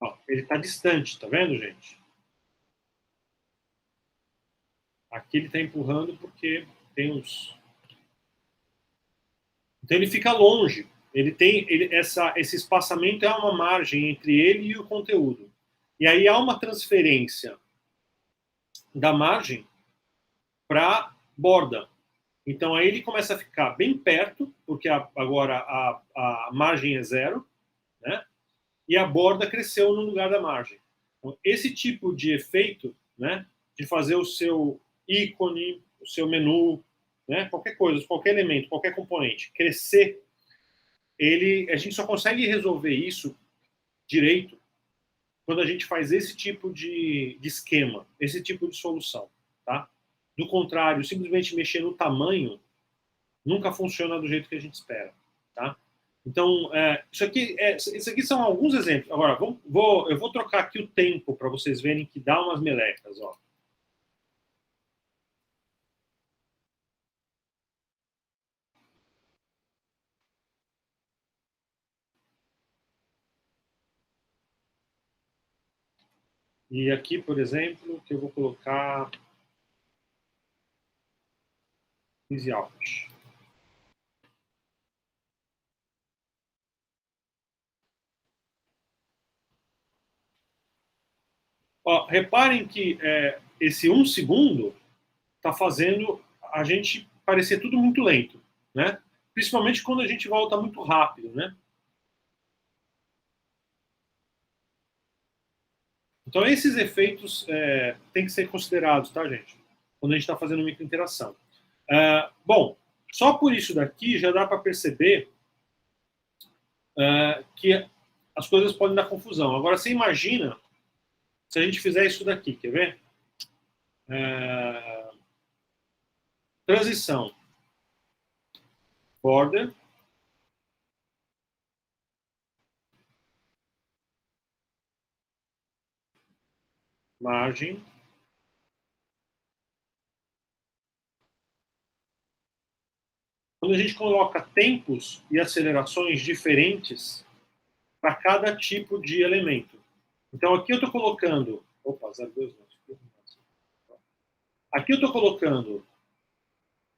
Speaker 1: Ó, ele está distante, tá vendo, gente? Aqui ele está empurrando porque tem uns... Então ele fica longe. Esse espaçamento é uma margem entre ele e o conteúdo. E aí há uma transferência da margem para a borda. Então aí ele começa a ficar bem perto, porque agora a margem é 0, né? E a borda cresceu no lugar da margem. Então, esse tipo de efeito, né, de fazer o seu ícone, o seu menu, né, qualquer coisa, qualquer elemento, qualquer componente crescer, a gente só consegue resolver isso direito quando a gente faz esse tipo de esquema, esse tipo de solução, tá? Do contrário, simplesmente mexer no tamanho nunca funciona do jeito que a gente espera, tá? Então, isso aqui são alguns exemplos. Agora, eu vou trocar aqui o tempo para vocês verem que dá umas melecas, ó. E aqui, por exemplo, que eu vou colocar easy out. Ó, reparem que esse 1 segundo está fazendo a gente parecer tudo muito lento, né? principalmente quando a gente volta muito rápido, né? Então, esses efeitos têm que ser considerados, tá, gente? Quando a gente está fazendo microinteração. Bom, só por isso daqui já dá para perceber que as coisas podem dar confusão. Agora, você imagina se a gente fizer isso daqui, quer ver? Transição. Border. Margem. Quando a gente coloca tempos e acelerações diferentes para cada tipo de elemento. Então, aqui eu estou colocando... Opa, 0,2 não. Aqui eu estou colocando...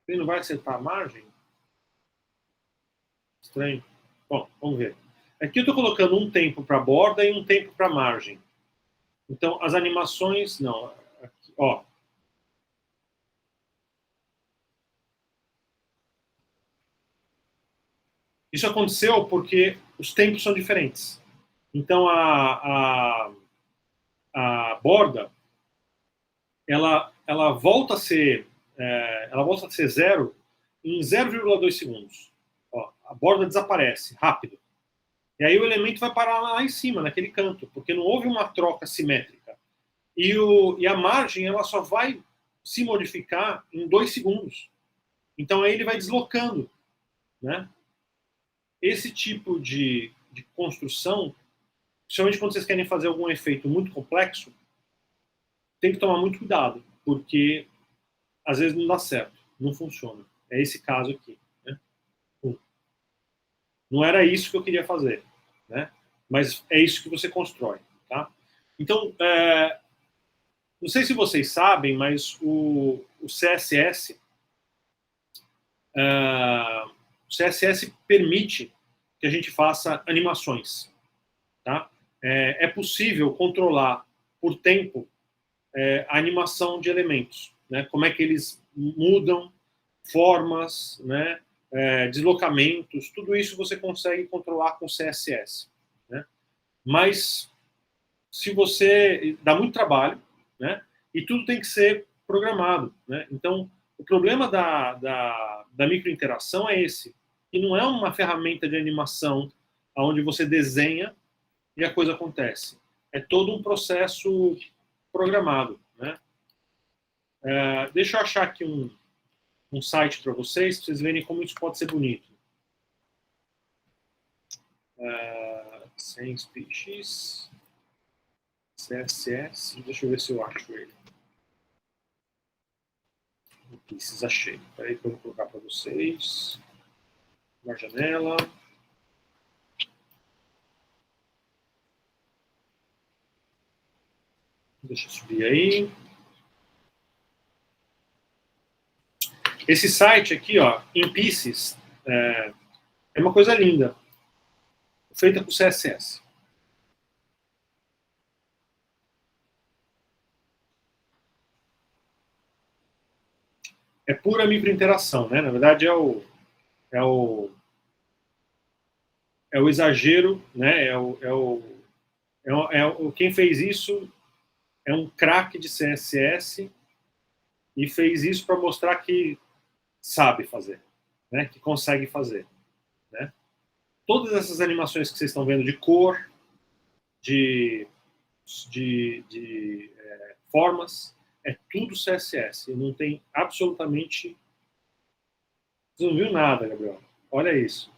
Speaker 1: Ele não vai acertar a margem? Estranho. Bom, vamos ver. Aqui eu estou colocando um tempo para a borda e um tempo para a margem. Então, as animações... Não. Aqui, ó. Isso aconteceu porque os tempos são diferentes. Então, a borda, ela volta a ser zero em 0,2 segundos. Ó, a borda desaparece rápido. E aí o elemento vai parar lá em cima, naquele canto, porque não houve uma troca simétrica. E a margem ela só vai se modificar em 2 segundos. Então aí ele vai deslocando, né? Esse tipo de construção, principalmente quando vocês querem fazer algum efeito muito complexo, tem que tomar muito cuidado, porque às vezes não dá certo, não funciona. É esse caso aqui. Né? Não era isso que eu queria fazer, né? Mas é isso que você constrói. Tá? Então, não sei se vocês sabem, mas o CSS, o CSS permite que a gente faça animações. Tá? É possível controlar por tempo a animação de elementos, né? Como é que eles mudam, formas, né? Deslocamentos, tudo isso você consegue controlar com CSS. Né? Mas se você dá muito trabalho, né? E tudo tem que ser programado, né? Então o problema da microinteração é esse, que não é uma ferramenta de animação onde você desenha e a coisa acontece. É todo um processo programado, né? Deixa eu achar aqui um site para vocês verem como isso pode ser bonito. Sem species, CSS, deixa eu ver se eu acho ele. Pieces, achei. Espera aí que eu vou colocar para vocês. Uma janela. Deixa eu subir aí. Esse site aqui, ó, In Pieces, é uma coisa linda. Feita com CSS. É pura microinteração, né? Na verdade, é o exagero, né? Quem fez isso é um craque de CSS e fez isso para mostrar que sabe fazer, né? Que consegue fazer, né? Todas essas animações que vocês estão vendo de cor, de formas, é tudo CSS. E não tem absolutamente... Você não viu nada, Gabriel. Olha isso.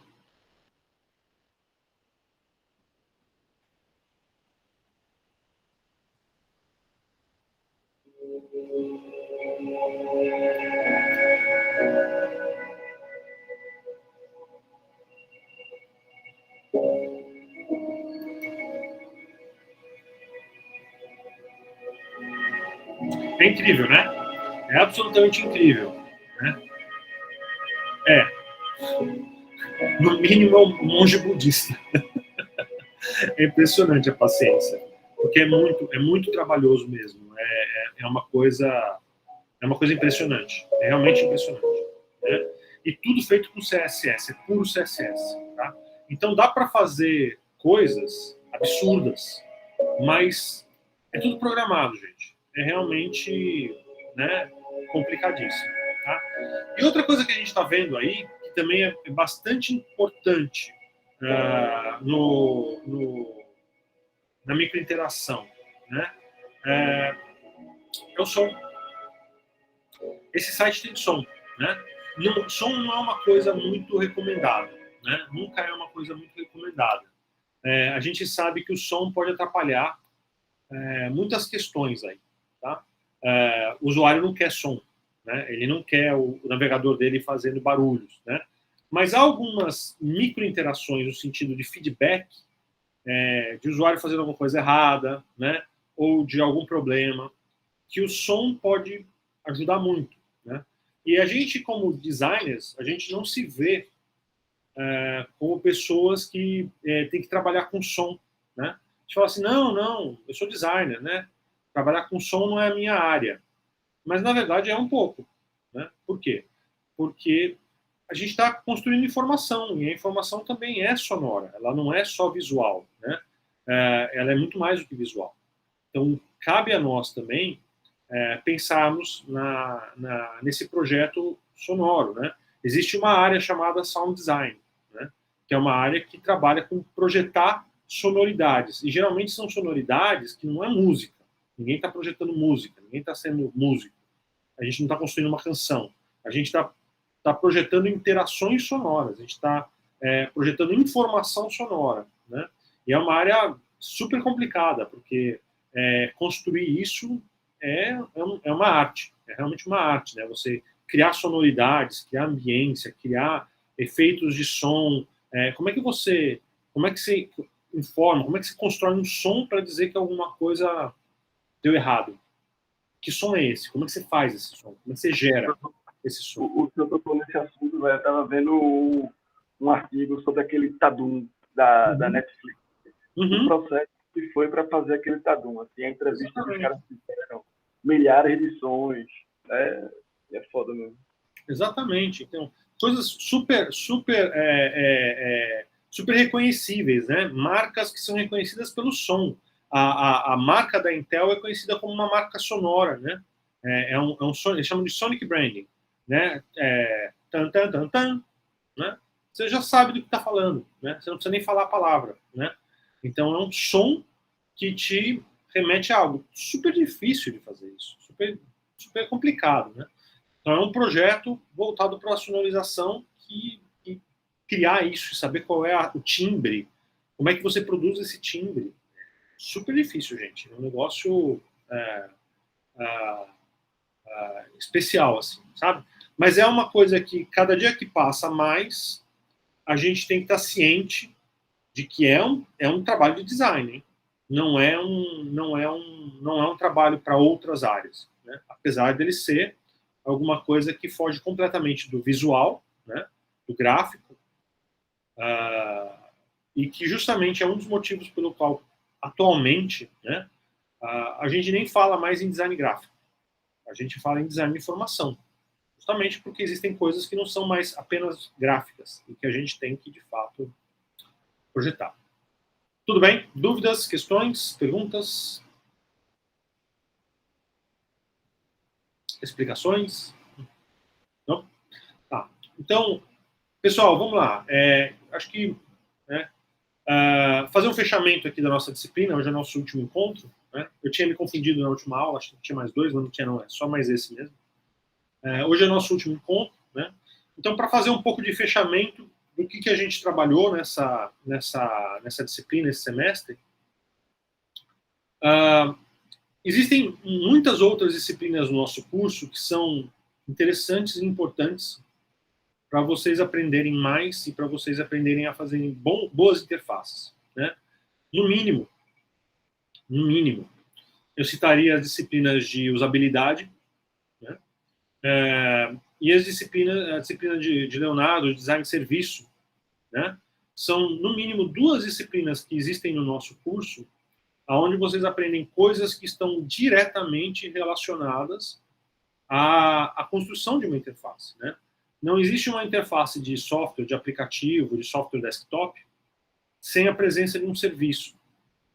Speaker 1: É incrível, né? É absolutamente incrível. Né? No mínimo é um monge budista. É impressionante a paciência, porque é muito trabalhoso mesmo. É uma coisa impressionante, é realmente impressionante. Né? e tudo feito com CSS, é puro CSS. Tá? Então dá para fazer coisas absurdas, mas é tudo programado, gente. É realmente, né, complicadíssimo. Tá? E outra coisa que a gente está vendo aí, que também é bastante importante na microinteração, né, é o som. Esse site tem som, né? Som não é uma coisa muito recomendada, né? Nunca é uma coisa muito recomendada. A gente sabe que o som pode atrapalhar muitas questões aí, tá? O usuário não quer som, né? Ele não quer o navegador dele fazendo barulhos, né? Mas há algumas microinterações no sentido de feedback, de usuário fazendo alguma coisa errada, né? Ou de algum problema, que o som pode ajudar muito, né? E a gente, como designers, a gente não se vê como pessoas que têm que trabalhar com som, né? A gente fala assim, não, eu sou designer, né? Trabalhar com som não é a minha área. Mas, na verdade, é um pouco, né? Por quê? Porque a gente está construindo informação, e a informação também é sonora, ela não é só visual, né? Ela é muito mais do que visual. Então, cabe a nós também pensarmos nesse projeto sonoro, né? Existe uma área chamada sound design, né? Que é uma área que trabalha com projetar sonoridades, e geralmente são sonoridades que não é música. Ninguém está projetando música, ninguém está sendo músico. A gente não está construindo uma canção. A gente está projetando interações sonoras, a gente está projetando informação sonora, né? E é uma área super complicada, porque construir isso é uma arte, é realmente uma arte, né? Você criar sonoridades, criar ambiência, criar efeitos de som. Como é que você informa, como é que você constrói um som para dizer que alguma coisa deu errado? Que som é esse? Como é que você faz esse som? Como é que você gera esse som?
Speaker 2: O que eu tocou nesse assunto, velho, eu estava vendo um artigo sobre aquele Tadum da Netflix. O processo que foi para fazer aquele Tadum. Assim, a entrevista que os caras fizeram, milhares de sons. É foda mesmo.
Speaker 1: Exatamente. Então, coisas super reconhecíveis, né? Marcas que são reconhecidas pelo som. A marca da Intel é conhecida como uma marca sonora, né? Eles chamam de sonic branding, né? Tan, tan, tan, tan, né? Você já sabe do que está falando, né? Você não precisa nem falar a palavra, né? Então é um som que te remete a algo super difícil de fazer isso, super complicado, né? Então é um projeto voltado para a sonorização e criar isso, saber qual é o timbre, como é que você produz esse timbre. Super difícil, gente. É um negócio especial, assim, sabe? Mas é uma coisa que, cada dia que passa mais, a gente tem que estar ciente de que é um trabalho de design, hein? Não é um trabalho para outras áreas, né? Apesar dele ser alguma coisa que foge completamente do visual, né? Do gráfico, e que justamente é um dos motivos pelo qual, atualmente, né, a gente nem fala mais em design gráfico. A gente fala em design de informação. Justamente porque existem coisas que não são mais apenas gráficas e que a gente tem que, de fato, projetar. Tudo bem? Dúvidas, questões, perguntas? Explicações? Não? Tá. Então, pessoal, vamos lá. Acho que fazer um fechamento aqui da nossa disciplina, hoje é o nosso último encontro. Né? Eu tinha me confundido na última aula, acho que tinha mais dois, mas não tinha, não, é só mais esse mesmo. Hoje é o nosso último encontro. Né? Então, para fazer um pouco de fechamento do que a gente trabalhou nessa disciplina, esse semestre, existem muitas outras disciplinas no nosso curso que são interessantes e importantes para vocês aprenderem mais e para vocês aprenderem a fazerem boas interfaces. Né? No mínimo, eu citaria as disciplinas de usabilidade, né? E a disciplina de Leonardo, de design de serviço, né? São, no mínimo, duas disciplinas que existem no nosso curso, onde vocês aprendem coisas que estão diretamente relacionadas à construção de uma interface, né? não existe uma interface de software, de aplicativo, de software desktop, sem a presença de um serviço.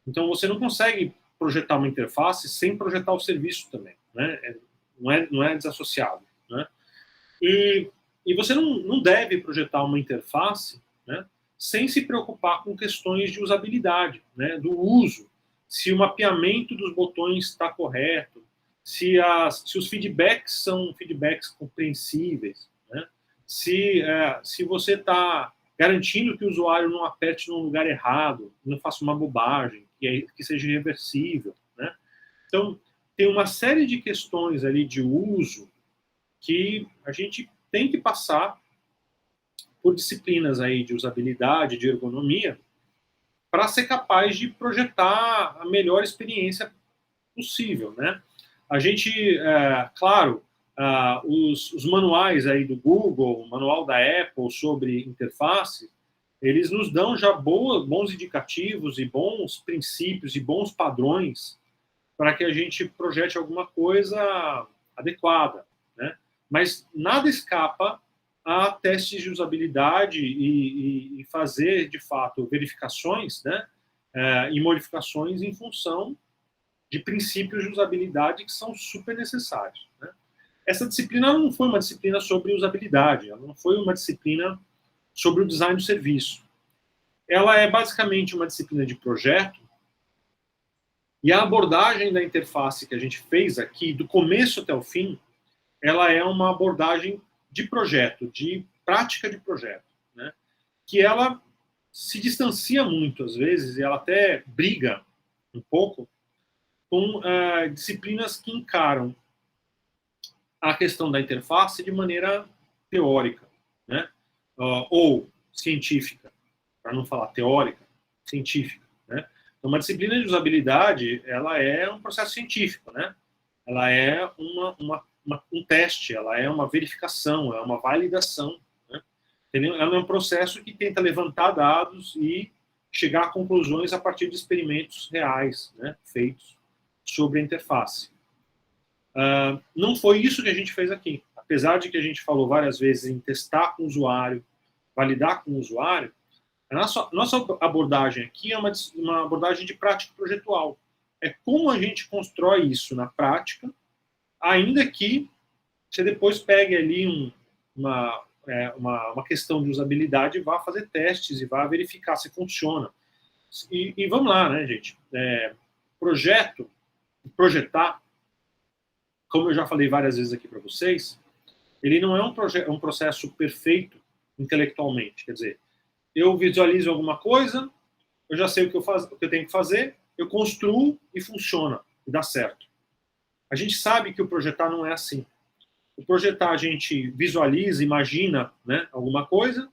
Speaker 1: Então, você não consegue projetar uma interface sem projetar o serviço também, né? Não é desassociável, né? E você não deve projetar uma interface, né, sem se preocupar com questões de usabilidade, né, do uso, se o mapeamento dos botões está correto, se os feedbacks são feedbacks compreensíveis, né, se você está garantindo que o usuário não aperte num lugar errado, não faça uma bobagem, que seja reversível, né? Então, tem uma série de questões ali de uso que a gente tem que passar por disciplinas aí de usabilidade, de ergonomia, para ser capaz de projetar a melhor experiência possível, né? A gente, claro, os manuais aí do Google, o manual da Apple sobre interface, eles nos dão já bons indicativos e bons princípios e bons padrões para que a gente projete alguma coisa adequada, né? Mas nada escapa a testes de usabilidade e fazer, de fato, verificações, né, e modificações em função de princípios de usabilidade que são super necessários, né? Essa disciplina não foi uma disciplina sobre usabilidade, ela não foi uma disciplina sobre o design do serviço. Ela é basicamente uma disciplina de projeto, e a abordagem da interface que a gente fez aqui, do começo até o fim, ela é uma abordagem de projeto, de prática de projeto, né? Que ela se distancia muito, às vezes, e ela até briga um pouco com disciplinas que encaram a questão da interface de maneira teórica, né? Ou científica, para não falar teórica, científica, né? Então, uma disciplina de usabilidade, ela é um processo científico, né? Ela é um teste, ela é uma verificação, é uma validação, né? Ela é um processo que tenta levantar dados e chegar a conclusões a partir de experimentos reais, né, feitos sobre a interface. Não foi isso que a gente fez aqui. Apesar de que a gente falou várias vezes em testar com o usuário, validar com o usuário, a nossa abordagem aqui é uma abordagem de prática projetual. É como a gente constrói isso na prática, ainda que você depois pegue ali uma questão de usabilidade e vá fazer testes e vá verificar se funciona. E vamos lá, né, gente? Projetar, como eu já falei várias vezes aqui para vocês, ele não é um processo perfeito intelectualmente. Quer dizer, eu visualizo alguma coisa, eu já sei o que eu tenho que fazer, eu construo e funciona, e dá certo. A gente sabe que o projetar não é assim. O projetar a gente visualiza, imagina, né, alguma coisa,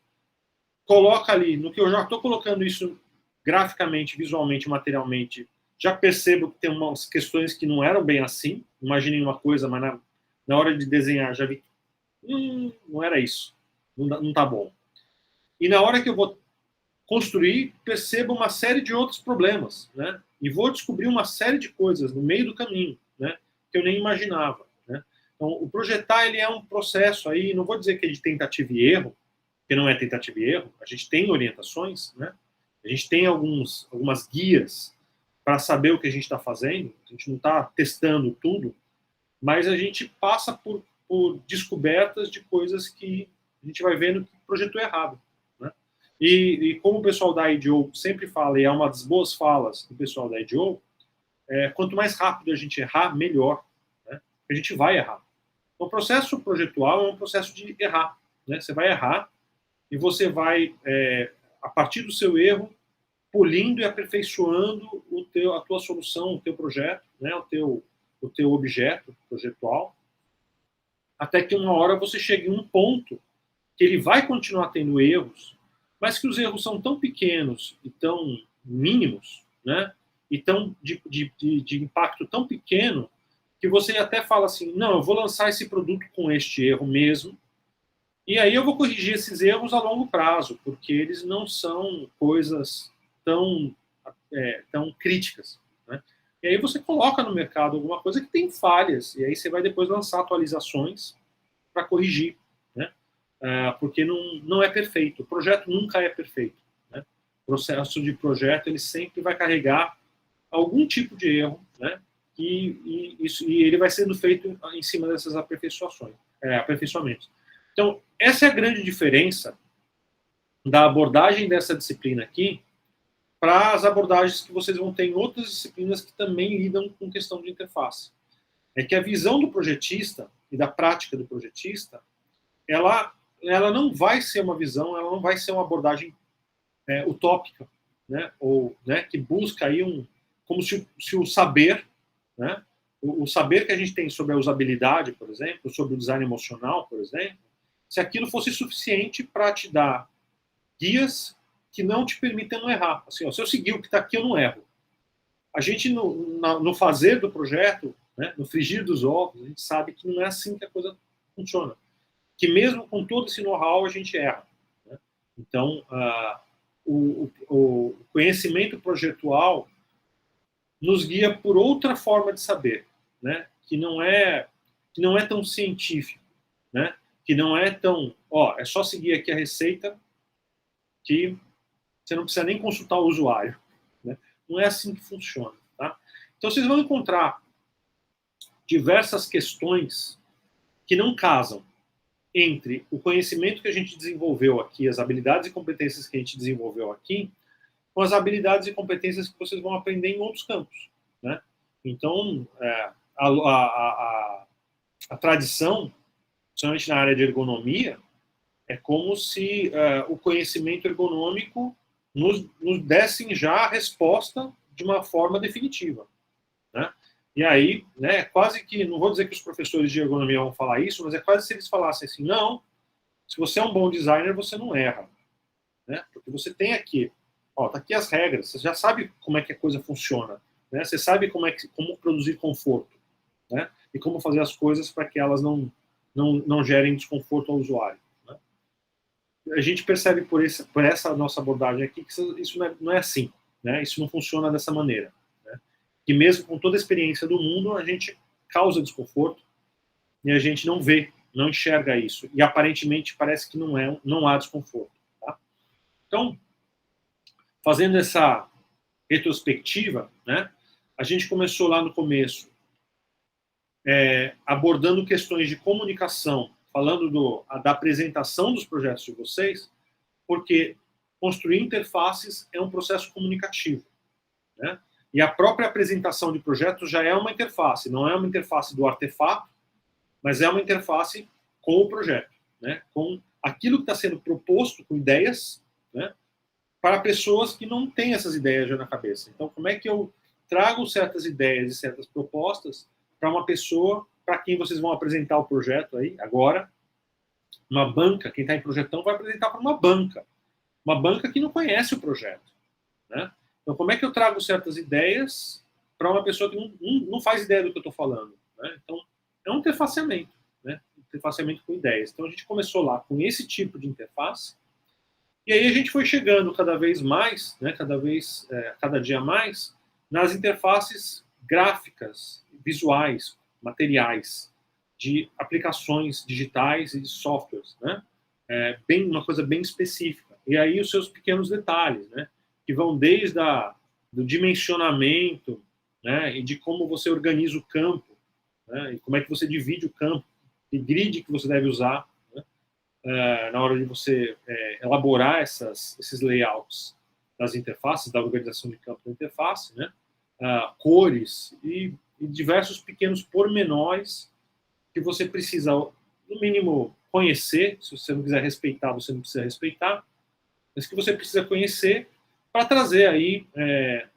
Speaker 1: coloca ali, no que eu já estou colocando isso graficamente, visualmente, materialmente, já percebo que tem umas questões que não eram bem assim, imaginei uma coisa, mas na hora de desenhar já vi que não era isso, não está bom. E na hora que eu vou construir, percebo uma série de outros problemas, né? E vou descobrir uma série de coisas no meio do caminho, né, que eu nem imaginava, né? Então, o projetar, ele é um processo aí, não vou dizer que é de tentativa e erro, porque não é tentativa e erro, a gente tem orientações, né? A gente tem algumas guias para saber o que a gente está fazendo, a gente não está testando tudo, mas a gente passa por descobertas de coisas que a gente vai vendo que projetou errado, né? E como o pessoal da IDEO sempre fala, e é uma das boas falas do pessoal da IDEO, quanto mais rápido a gente errar, melhor, né? A gente vai errar. Então, o processo projetual é um processo de errar, né? Você vai errar e você vai, a partir do seu erro, polindo e aperfeiçoando a tua solução, o teu projeto, né? o teu objeto projetual, até que uma hora você chegue em um ponto que ele vai continuar tendo erros, mas que os erros são tão pequenos e tão mínimos, né? E tão de impacto tão pequeno, que você até fala assim, não, eu vou lançar esse produto com este erro mesmo, e aí eu vou corrigir esses erros a longo prazo, porque eles não são coisas tão críticas, né? E aí você coloca no mercado alguma coisa que tem falhas, e aí você vai depois lançar atualizações para corrigir, né? porque não é perfeito. O projeto nunca é perfeito, né? O processo de projeto ele sempre vai carregar algum tipo de erro, né? E ele vai sendo feito em cima dessas aperfeiçoamentos. Então, essa é a grande diferença da abordagem dessa disciplina aqui para as abordagens que vocês vão ter em outras disciplinas que também lidam com questão de interface. É que a visão do projetista e da prática do projetista, ela não vai ser uma visão, ela não vai ser uma abordagem utópica, né? Ou, né, que busca aí como se o saber, né, o saber que a gente tem sobre a usabilidade, por exemplo, sobre o design emocional, por exemplo, se aquilo fosse suficiente para te dar guias que não te permitem não errar. Assim, ó, se eu seguir o que está aqui, eu não erro. A gente, no fazer do projeto, né, no frigir dos ovos, a gente sabe que não é assim que a coisa funciona. Que mesmo com todo esse know-how, a gente erra. Né? Então, o conhecimento projetual nos guia por outra forma de saber, né? que não é tão científico, né? Que não é tão, é só seguir aqui a receita que você não precisa nem consultar o usuário, né? Não é assim que funciona, tá? Então vocês vão encontrar diversas questões que não casam entre o conhecimento que a gente desenvolveu aqui, as habilidades e competências que a gente desenvolveu aqui, com as habilidades e competências que vocês vão aprender em outros campos, né? Então, a tradição, principalmente na área de ergonomia, é como se o conhecimento ergonômico nos desse já a resposta de uma forma definitiva, né? E aí, né, quase que, não vou dizer que os professores de ergonomia vão falar isso, mas é quase se eles falassem assim, não, se você é um bom designer, você não erra, né? Porque você tem aqui, tá aqui as regras, você já sabe como é que a coisa funciona, né? Você sabe como produzir conforto, né? E como fazer as coisas para que elas não gerem desconforto ao usuário. Né? A gente percebe por essa nossa abordagem aqui que isso não é assim, né? Isso não funciona dessa maneira. Né? Que mesmo com toda a experiência do mundo, a gente causa desconforto e a gente não vê, não enxerga isso. E aparentemente parece que não há desconforto. Tá? Então, fazendo essa retrospectiva, né? A gente começou lá no começo abordando questões de comunicação, falando da apresentação dos projetos de vocês, porque construir interfaces é um processo comunicativo, né? E a própria apresentação de projetos já é uma interface, não é uma interface do artefato, mas é uma interface com o projeto, né? Com aquilo que está sendo proposto, com ideias, né? Para pessoas que não têm essas ideias já na cabeça. Então, como é que eu trago certas ideias e certas propostas para uma pessoa para quem vocês vão apresentar o projeto aí, agora? Uma banca, quem está em projetão vai apresentar para uma banca que não conhece o projeto, né? Então, como é que eu trago certas ideias para uma pessoa que não faz ideia do que eu estou falando, né? Então, é um interfaceamento, né? Interfaceamento com ideias. Então, a gente começou lá com esse tipo de interface, e aí a gente foi chegando cada vez mais, né, cada dia mais, nas interfaces gráficas, visuais, materiais, de aplicações digitais e de softwares, né? Uma coisa bem específica. E aí os seus pequenos detalhes, né? Que vão desde do dimensionamento, né? E de como você organiza o campo, né? E como é que você divide o campo, que grid que você deve usar, na hora de você elaborar esses layouts das interfaces, da organização de campo da interface, né? Cores e diversos pequenos pormenores que você precisa, no mínimo, conhecer. Se você não quiser respeitar, você não precisa respeitar, mas que você precisa conhecer para trazer aí,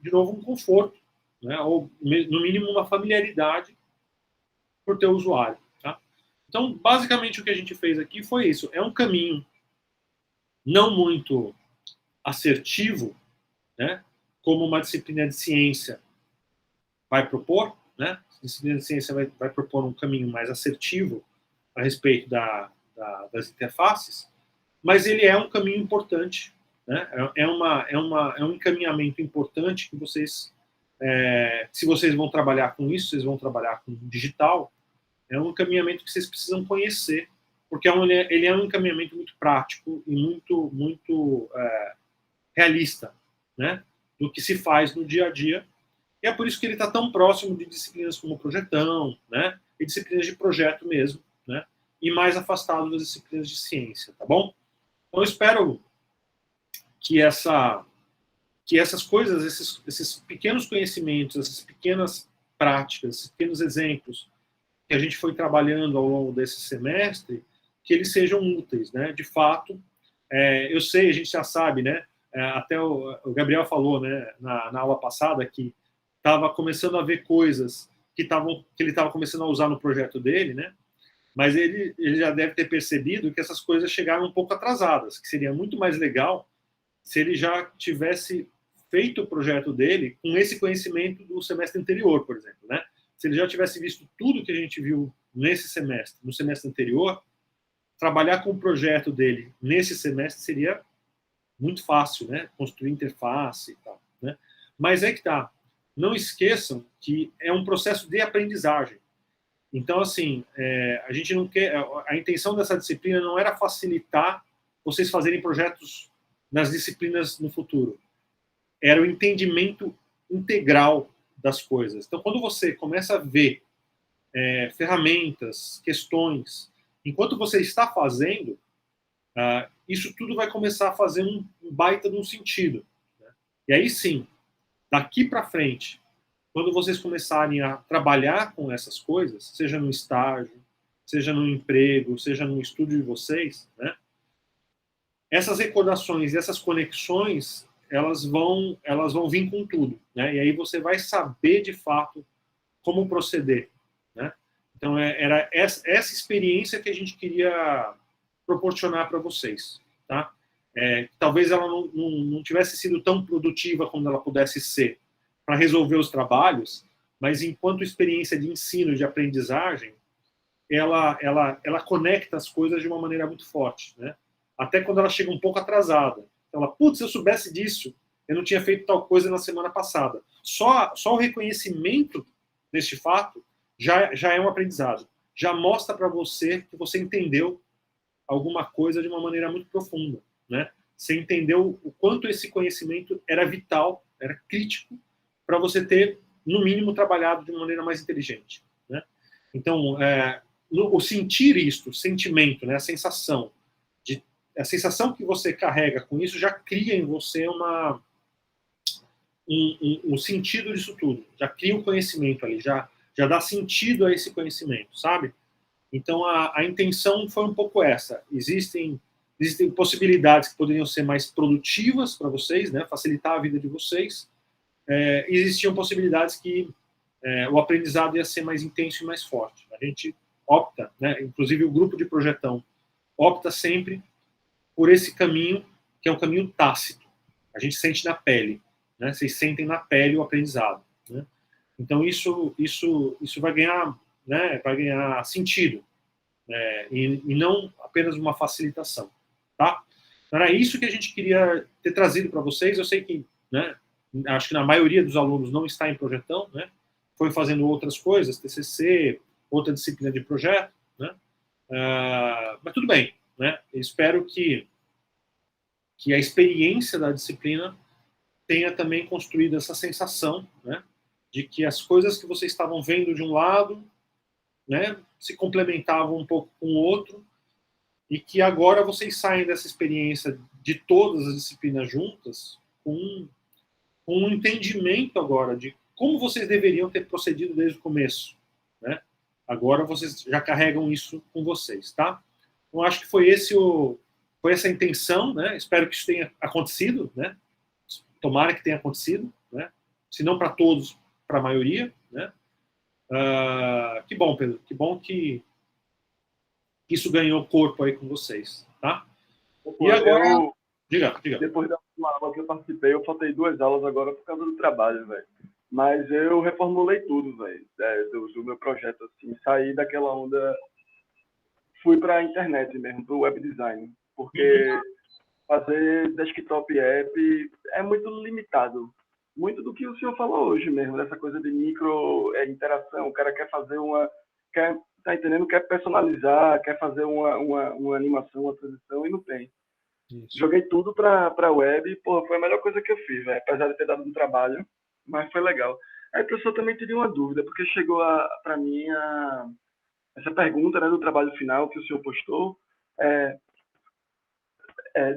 Speaker 1: de novo, um conforto, né? Ou, no mínimo, uma familiaridade para o teu usuário. Tá? Então, basicamente, o que a gente fez aqui foi isso. É um caminho não muito assertivo, né? Como uma disciplina de ciência vai propor, né? A disciplina de ciência vai propor um caminho mais assertivo a respeito das interfaces, mas ele é um caminho importante, né? É um encaminhamento importante que vocês, se vocês vão trabalhar com isso, vocês vão trabalhar com digital, é um encaminhamento que vocês precisam conhecer, porque ele é um encaminhamento muito prático e muito realista, né, do que se faz no dia a dia. E é por isso que ele está tão próximo de disciplinas como projetão, né, e disciplinas de projeto mesmo, né, e mais afastado das disciplinas de ciência, tá bom? Então, eu espero que essas coisas, esses pequenos conhecimentos, essas pequenas práticas, esses pequenos exemplos que a gente foi trabalhando ao longo desse semestre, que eles sejam úteis, né? De fato, eu sei, a gente já sabe, né? Até o Gabriel falou, né, na aula passada, que estava começando a ver coisas que ele estava começando a usar no projeto dele, né? Mas ele já deve ter percebido que essas coisas chegaram um pouco atrasadas, que seria muito mais legal se ele já tivesse feito o projeto dele com esse conhecimento do semestre anterior, por exemplo, né? Se ele já tivesse visto tudo que a gente viu nesse semestre, no semestre anterior, trabalhar com o projeto dele nesse semestre seria muito fácil, né? Construir interface e tal, né? Mas é que tá. Não esqueçam que é um processo de aprendizagem. Então, assim, a gente não quer. A intenção dessa disciplina não era facilitar vocês fazerem projetos nas disciplinas no futuro. Era o entendimento integral das coisas. Então, quando você começa a ver ferramentas, questões, enquanto você está fazendo, isso tudo vai começar a fazer um baita de um sentido, né? E aí sim, daqui para frente, quando vocês começarem a trabalhar com essas coisas, seja no estágio, seja no emprego, seja no estudo de vocês, né? Essas recordações e essas conexões, elas vão vir com tudo, né? E aí você vai saber de fato como proceder, né? Então era essa experiência que a gente queria proporcionar para vocês, tá? Talvez ela não tivesse sido tão produtiva como ela pudesse ser para resolver os trabalhos, mas enquanto experiência de ensino, de aprendizagem, ela conecta as coisas de uma maneira muito forte, né? Até quando ela chega um pouco atrasada. Ela, putz, se eu soubesse disso, eu não tinha feito tal coisa na semana passada. Só o reconhecimento deste fato já é um aprendizado. Já mostra para você que você entendeu alguma coisa de uma maneira muito profunda, né? Você entendeu o quanto esse conhecimento era vital, era crítico, para você ter, no mínimo, trabalhado de uma maneira mais inteligente, né? Então, o sentir isto, o sentimento, né, a sensação que você carrega com isso já cria em você um sentido disso tudo, já cria um conhecimento ali, já dá sentido a esse conhecimento, sabe? Então, a intenção foi um pouco essa. Existem possibilidades que poderiam ser mais produtivas para vocês, né, facilitar a vida de vocês. Existiam possibilidades que o aprendizado ia ser mais intenso e mais forte. A gente opta, né, inclusive o grupo de projetão, opta sempre por esse caminho, que é um caminho tácito. A gente sente na pele, né? Vocês sentem na pele o aprendizado, né? Então isso vai ganhar, né, vai ganhar sentido, e não apenas uma facilitação, tá? Então era isso que a gente queria ter trazido para vocês. Eu sei que, né, acho que na maioria dos alunos não está em projetão, né? Foi fazendo outras coisas, TCC, outra disciplina de projeto, né? Mas tudo bem, né? Eu espero que a experiência da disciplina tenha também construído essa sensação, né, de que as coisas que vocês estavam vendo de um lado, né, se complementavam um pouco com o outro, e que agora vocês saem dessa experiência de todas as disciplinas juntas com um entendimento agora de como vocês deveriam ter procedido desde o começo, né? Agora vocês já carregam isso com vocês, tá? Então acho que foi essa a intenção, né? Espero que isso tenha acontecido, né? Tomara que tenha acontecido, né? Se não para todos, para a maioria, né? Que bom, Pedro. Que bom que isso ganhou corpo aí com vocês, tá? E agora... Diga.
Speaker 2: Depois da última aula que eu participei, eu faltei 2 aulas agora por causa do trabalho, velho. Mas eu reformulei tudo, velho, do meu projeto, assim. Saí daquela onda... Fui para a internet mesmo, para o web design. Porque fazer desktop app é muito limitado. Muito do que o senhor falou hoje mesmo, dessa coisa de micro interação. O cara quer fazer quer tá entendendo? Quer personalizar, quer fazer uma animação, uma transição, e não tem. Isso. Joguei tudo para web e, pô, foi a melhor coisa que eu fiz, véio, apesar de ter dado um trabalho, mas foi legal. Aí, professor, também teria uma dúvida, porque chegou para mim essa pergunta, né, do trabalho final que o senhor postou.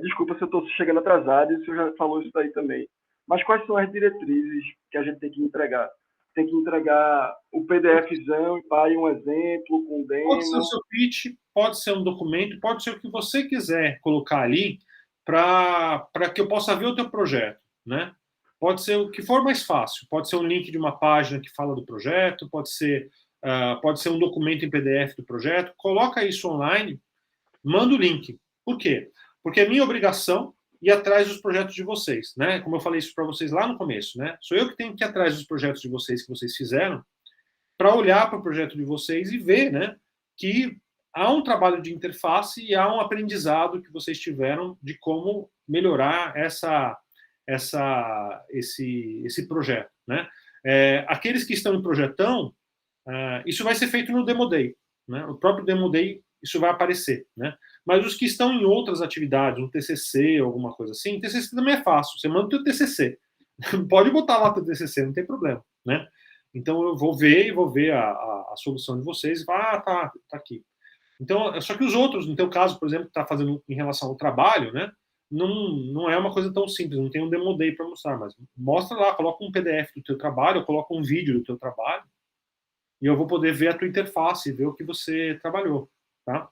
Speaker 2: Desculpa se eu estou chegando atrasado e o senhor já falou isso daí também. Mas quais são as diretrizes que a gente tem que entregar? Tem que entregar o PDFzão e um exemplo com demo.
Speaker 1: Pode ser o seu pitch, pode ser um documento, pode ser o que você quiser colocar ali para que eu possa ver o teu projeto, né? Pode ser o que for mais fácil. Pode ser um link de uma página que fala do projeto, pode ser um documento em PDF do projeto. Coloca isso online, manda o link. Por quê? Porque é minha obrigação ir atrás dos projetos de vocês, né? Como eu falei isso para vocês lá no começo, né? Sou eu que tenho que ir atrás dos projetos de vocês que vocês fizeram, para olhar para o projeto de vocês e ver, né, que há um trabalho de interface e há um aprendizado que vocês tiveram de como melhorar esse projeto, né? Aqueles que estão em projetão, isso vai ser feito no Demo Day, né? O próprio Demo Day isso vai aparecer, né? Mas os que estão em outras atividades, um TCC, alguma coisa assim, TCC também é fácil, você manda o teu TCC, pode botar lá o teu TCC, não tem problema, né? Então eu vou ver a solução de vocês e falar, tá aqui. Então, só que os outros, no teu caso, por exemplo, que está fazendo em relação ao trabalho, né? Não é uma coisa tão simples, não tem um demo day para mostrar, mas mostra lá, coloca um PDF do teu trabalho, coloca um vídeo do teu trabalho, e eu vou poder ver a tua interface, ver o que você trabalhou, tá?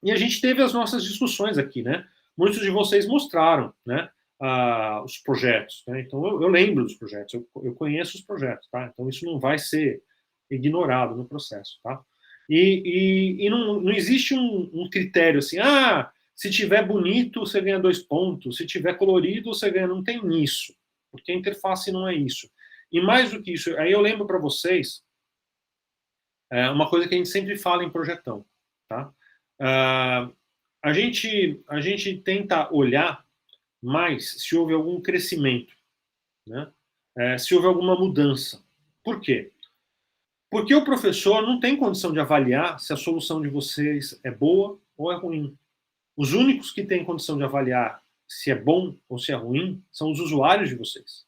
Speaker 1: E a gente teve as nossas discussões aqui, né? Muitos de vocês mostraram, né? Os projetos, né? Então eu lembro dos projetos, eu conheço os projetos, tá? Então isso não vai ser ignorado no processo, tá? E não existe um critério assim, se tiver bonito você ganha 2 pontos, se tiver colorido você ganha, não tem isso, porque a interface não é isso. E mais do que isso, aí eu lembro para vocês uma coisa que a gente sempre fala em projetão, tá? A gente tenta olhar mais se houve algum crescimento, né? Se houve alguma mudança. Por quê? Porque o professor não tem condição de avaliar se a solução de vocês é boa ou é ruim. Os únicos que têm condição de avaliar se é bom ou se é ruim são os usuários de vocês.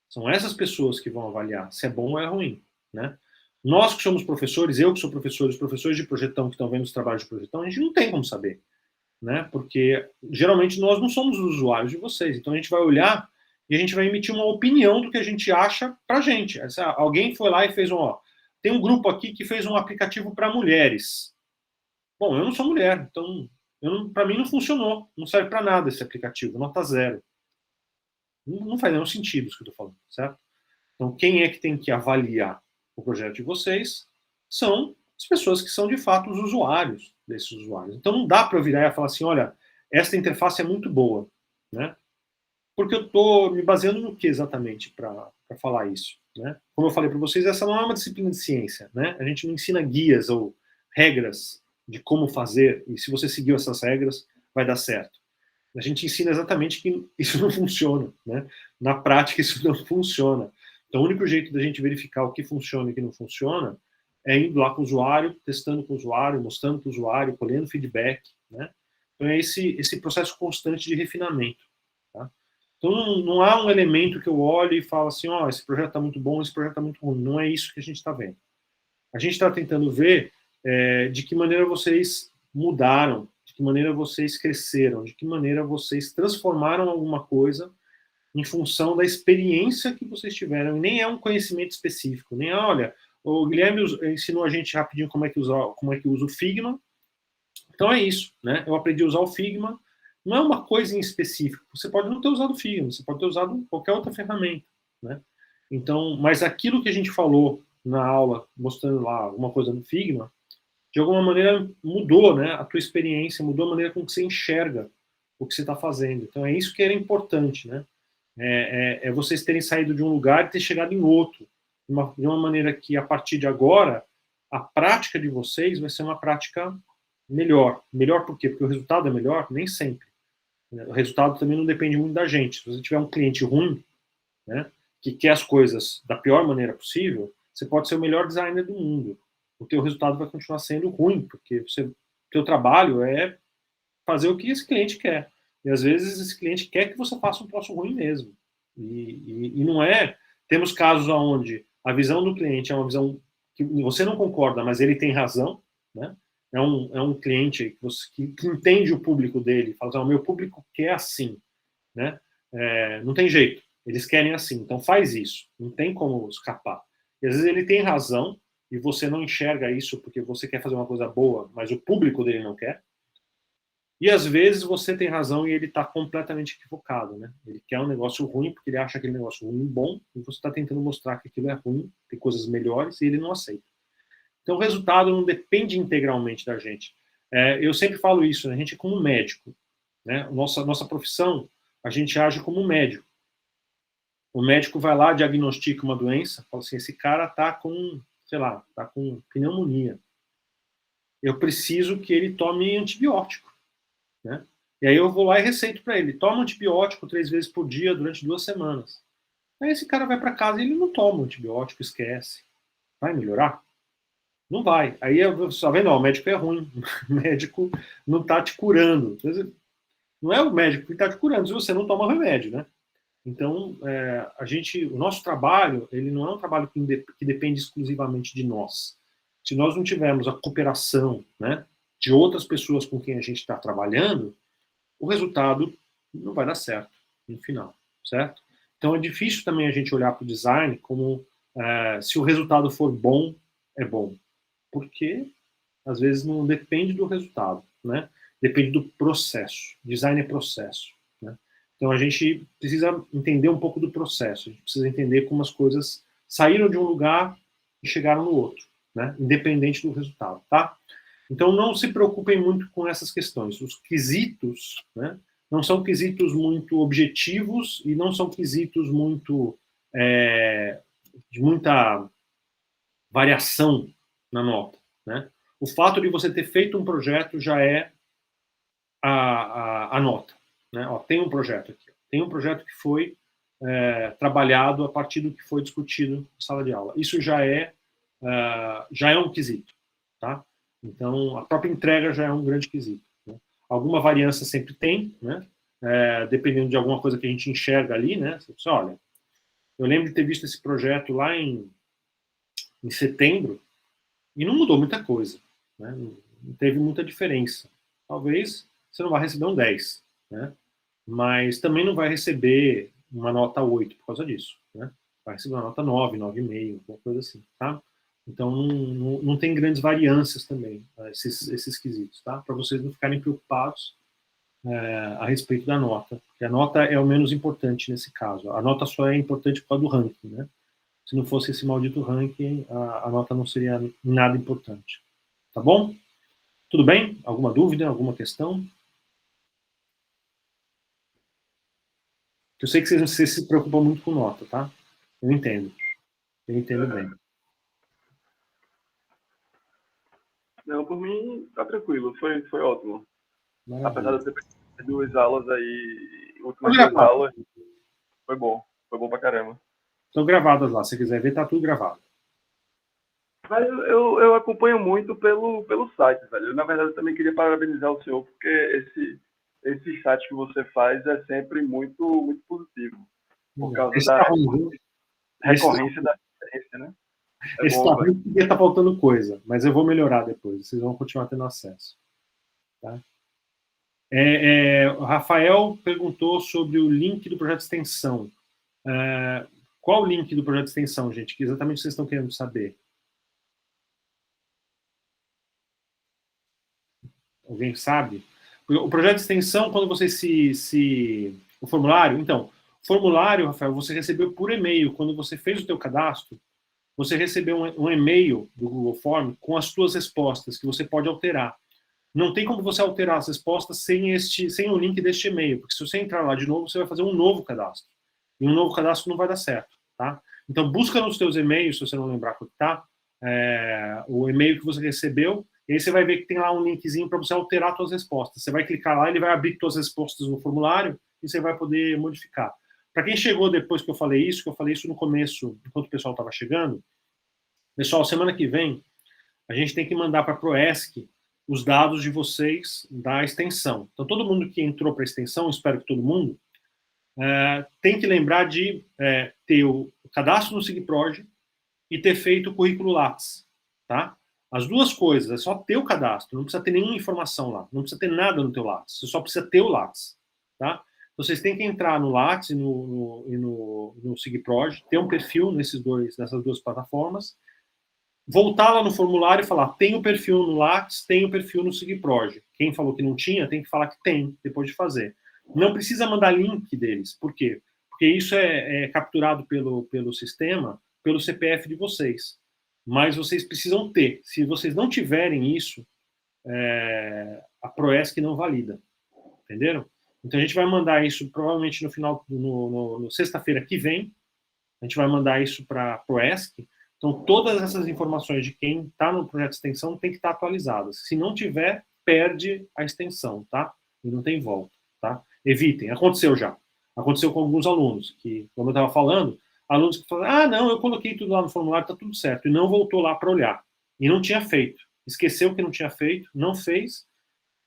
Speaker 1: São essas pessoas que vão avaliar se é bom ou é ruim, né? Nós que somos professores, eu que sou professor, os professores de projetão que estão vendo os trabalhos de projetão, a gente não tem como saber, né? Porque geralmente nós não somos os usuários de vocês. Então a gente vai olhar e a gente vai emitir uma opinião do que a gente acha pra gente. Alguém foi lá e fez tem um grupo aqui que fez um aplicativo para mulheres. Bom, eu não sou mulher, então para mim não funcionou, não serve para nada esse aplicativo, nota 0. Não faz nenhum sentido isso que eu estou falando, certo? Então quem é que tem que avaliar o projeto de vocês são as pessoas que são de fato os usuários desses usuários. Então não dá para eu virar e falar assim, olha, esta interface é muito boa, né? Porque eu estou me baseando no que exatamente para falar isso, né? Como eu falei para vocês, essa não é uma disciplina de ciência, né? A gente não ensina guias ou regras de como fazer e se você seguiu essas regras vai dar certo. A gente ensina exatamente que isso não funciona, né? Na prática isso não funciona. Então o único jeito da gente verificar o que funciona e o que não funciona é indo lá com o usuário, testando com o usuário, mostrando para o usuário, colhendo feedback, né? Então é esse processo constante de refinamento, tá? Então não há um elemento que eu olho e falo assim, esse projeto está muito bom, esse projeto está muito ruim. Não é isso que a gente está vendo. A gente está tentando ver de que maneira vocês mudaram, de que maneira vocês cresceram, de que maneira vocês transformaram alguma coisa em função da experiência que vocês tiveram. E nem é um conhecimento específico, nem olha, o Guilherme ensinou a gente rapidinho como é que usa o Figma. Então é isso, né? Eu aprendi a usar o Figma. Não é uma coisa em específico. Você pode não ter usado o Figma, você pode ter usado qualquer outra ferramenta, né? Então, mas aquilo que a gente falou na aula, mostrando lá alguma coisa no Figma, de alguma maneira mudou, né? A tua experiência, mudou a maneira com que você enxerga o que você está fazendo. Então é isso que era importante, né? É vocês terem saído de um lugar e ter chegado em outro, de uma maneira que a partir de agora a prática de vocês vai ser uma prática melhor. Melhor por quê? Porque o resultado é melhor? Nem sempre. O resultado também não depende muito da gente. Se você tiver um cliente ruim, né, que quer as coisas da pior maneira possível, você pode ser o melhor designer do mundo. o teu resultado vai continuar sendo ruim, porque o teu trabalho é fazer o que esse cliente quer. E às vezes esse cliente quer que você faça um troço ruim mesmo. E não é... Temos casos onde a visão do cliente é uma visão que você não concorda, mas ele tem razão, né? É um cliente que entende o público dele, fala assim, o meu público quer assim, né? Não tem jeito, eles querem assim, então faz isso, não tem como escapar. E às vezes ele tem razão e você não enxerga isso porque você quer fazer uma coisa boa, mas o público dele não quer. E às vezes você tem razão e ele está completamente equivocado, né? Ele quer um negócio ruim porque ele acha aquele negócio ruim bom e você está tentando mostrar que aquilo é ruim, tem coisas melhores e ele não aceita. Então o resultado não depende integralmente da gente. Eu sempre falo isso, né? A gente é como médico, né? Nossa profissão, a gente age como médico. O médico vai lá, diagnostica uma doença, fala assim, esse cara está com, sei lá, está com pneumonia. Eu preciso que ele tome antibiótico, né? E aí eu vou lá e receito para ele, toma antibiótico 3 vezes por dia durante 2 semanas. Aí esse cara vai para casa e ele não toma antibiótico, esquece. Vai melhorar? Não vai. Aí eu só vendo, o médico é ruim, o médico não está te curando. Não é o médico que está te curando se você não toma remédio, né? Então, o nosso trabalho, ele não é um trabalho que depende exclusivamente de nós. Se nós não tivermos a cooperação, né, de outras pessoas com quem a gente está trabalhando, o resultado não vai dar certo no final, certo? Então é difícil também a gente olhar para o design como se o resultado for bom, é bom. Porque às vezes não depende do resultado, né? Depende do processo. Design é processo, né? Então a gente precisa entender um pouco do processo. A gente precisa entender como as coisas saíram de um lugar e chegaram no outro, né? Independente do resultado, tá? Então não se preocupem muito com essas questões. Os quesitos, né, não são quesitos muito objetivos e não são quesitos muito de muita variação na nota, né? O fato de você ter feito um projeto já é a nota, né? Ó, tem um projeto aqui, tem um projeto que foi trabalhado a partir do que foi discutido na sala de aula. Isso já é um quesito, tá? Então, a própria entrega já é um grande quesito, né? Alguma variância sempre tem, né? Dependendo de alguma coisa que a gente enxerga ali, né? Você diz, olha, eu lembro de ter visto esse projeto lá em setembro e não mudou muita coisa, né? Não teve muita diferença. Talvez você não vá receber um 10, né? Mas também não vai receber uma nota 8 por causa disso, né? Vai receber uma nota 9, 9,5, alguma coisa assim, tá? Então, não tem grandes variâncias também, esses quesitos, tá? Para vocês não ficarem preocupados a respeito da nota. Porque a nota é o menos importante nesse caso. A nota só é importante por causa do ranking, né? Se não fosse esse maldito ranking, a nota não seria nada importante. Tá bom? Tudo bem? Alguma dúvida? Alguma questão? Eu sei que vocês se preocupam muito com nota, tá? Eu entendo. Eu entendo bem.
Speaker 2: Não, por mim, tá tranquilo. Foi ótimo.
Speaker 1: Maravilha.
Speaker 2: Apesar de eu ter 2 aulas aí, últimas 2 aulas, foi bom. Foi bom pra caramba.
Speaker 1: Estão gravadas lá. Se quiser ver, tá tudo gravado.
Speaker 2: Mas eu acompanho muito pelo site, velho. Eu, na verdade, também queria parabenizar o senhor, porque esse site que você faz é sempre muito, muito positivo. Por causa da recorrência da experiência, né?
Speaker 1: Esse tá ruim porque tá faltando coisa, mas eu vou melhorar depois. Vocês vão continuar tendo acesso. Tá? O Rafael perguntou sobre o link do projeto de extensão. Qual o link do projeto de extensão, gente? Que exatamente vocês estão querendo saber? Alguém sabe? O projeto de extensão, quando você o formulário, então, formulário, Rafael, você recebeu por e-mail. Quando você fez o teu cadastro, você recebeu um e-mail do Google Form com as suas respostas, que você pode alterar. Não tem como você alterar as respostas sem o link deste e-mail, porque se você entrar lá de novo, você vai fazer um novo cadastro. E um novo cadastro não vai dar certo, tá? Então, busca nos teus e-mails, se você não lembrar qual que tá, o e-mail que você recebeu, e aí você vai ver que tem lá um linkzinho para você alterar suas respostas. Você vai clicar lá, ele vai abrir suas respostas no formulário e você vai poder modificar. Para quem chegou depois que eu falei isso no começo, enquanto o pessoal estava chegando, pessoal, semana que vem a gente tem que mandar para a Proesc os dados de vocês da extensão. Então, todo mundo que entrou para a extensão, espero que todo mundo, tem que lembrar de ter o cadastro no SIGPROJ e ter feito o currículo Lattes, tá? As duas coisas, é só ter o cadastro, não precisa ter nenhuma informação lá, não precisa ter nada no teu Lattes, você só precisa ter o Lattes, tá? Então, vocês têm que entrar no Lattes e no SIGPROJ, ter um perfil nessas duas plataformas, voltar lá no formulário e falar, tem o perfil no Lattes, tem o perfil no SIGPROJ. Quem falou que não tinha, tem que falar que tem, depois de fazer. Não precisa mandar link deles. Por quê? Porque isso é capturado pelo sistema, pelo CPF de vocês. Mas vocês precisam ter. Se vocês não tiverem isso, a Proesc não valida. Entenderam? Então a gente vai mandar isso provavelmente no final, no sexta-feira que vem. A gente vai mandar isso para a Proesc. Então todas essas informações de quem está no projeto de extensão tem que estar atualizadas. Se não tiver, perde a extensão, tá? E não tem volta, tá? Evitem. Aconteceu já. Aconteceu com alguns alunos, que, como eu estava falando, alunos que falaram, não, eu coloquei tudo lá no formulário, está tudo certo, e não voltou lá para olhar. E não tinha feito. Esqueceu que não tinha feito, não fez,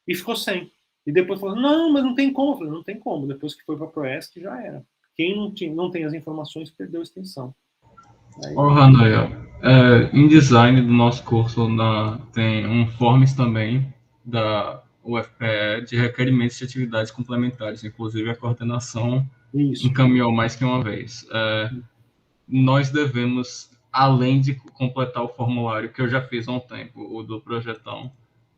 Speaker 1: e ficou sem. E depois falou, não, mas não tem como. Eu falei, não tem como. Depois que foi para a Proesc, já era. Quem não tem as informações, perdeu a extensão.
Speaker 3: Randall, em design do nosso curso tem um forms também da UFPE de requerimentos de atividades complementares, inclusive a coordenação encaminhou mais que uma vez. Nós devemos, além de completar o formulário, que eu já fiz há um tempo, o do projetão,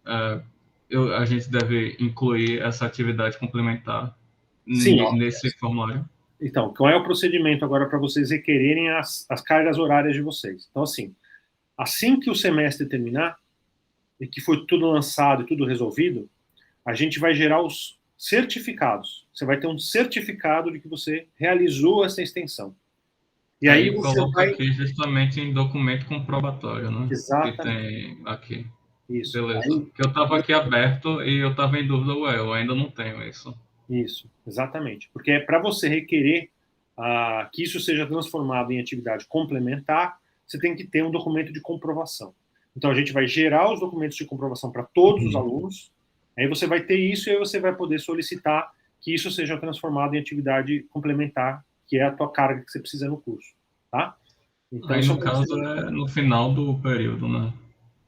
Speaker 3: a gente deve incluir essa atividade complementar nesse formulário?
Speaker 1: Então, qual é o procedimento agora para vocês requererem as cargas horárias de vocês? Então, assim que o semestre terminar, e que foi tudo lançado e tudo resolvido, a gente vai gerar os certificados. Você vai ter um certificado de que você realizou essa extensão. E aí você
Speaker 3: coloca aqui justamente em documento comprobatório, né?
Speaker 1: Exatamente.
Speaker 3: Que tem aqui.
Speaker 1: Isso.
Speaker 3: Beleza. Porque eu estava aqui aberto e eu estava em dúvida, eu ainda não tenho isso.
Speaker 1: Isso, exatamente. Porque para você requerer que isso seja transformado em atividade complementar, você tem que ter um documento de comprovação. Então, a gente vai gerar os documentos de comprovação para todos os alunos, aí você vai ter isso e aí você vai poder solicitar que isso seja transformado em atividade complementar, que é a tua carga que você precisa no curso, tá?
Speaker 3: Então, aí, no caso, é no final do período, né?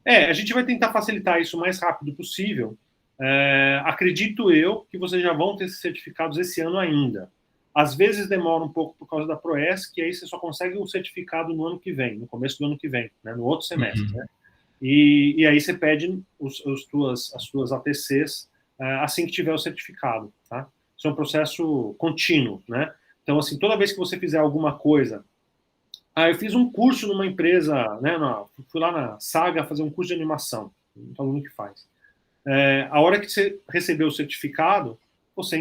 Speaker 1: A gente vai tentar facilitar isso o mais rápido possível. Acredito eu que vocês já vão ter esses certificados esse ano ainda. Às vezes demora um pouco por causa da Proesc, que aí você só consegue o certificado no ano que vem, no começo do ano que vem, né, no outro semestre. Né? E aí você pede as tuas ATCs assim que tiver o certificado. Tá? Isso é um processo contínuo. Né? Então, assim, toda vez que você fizer alguma coisa... eu fiz um curso numa empresa, né, fui lá na Saga fazer um curso de animação, um aluno que faz. A hora que você receber o certificado, você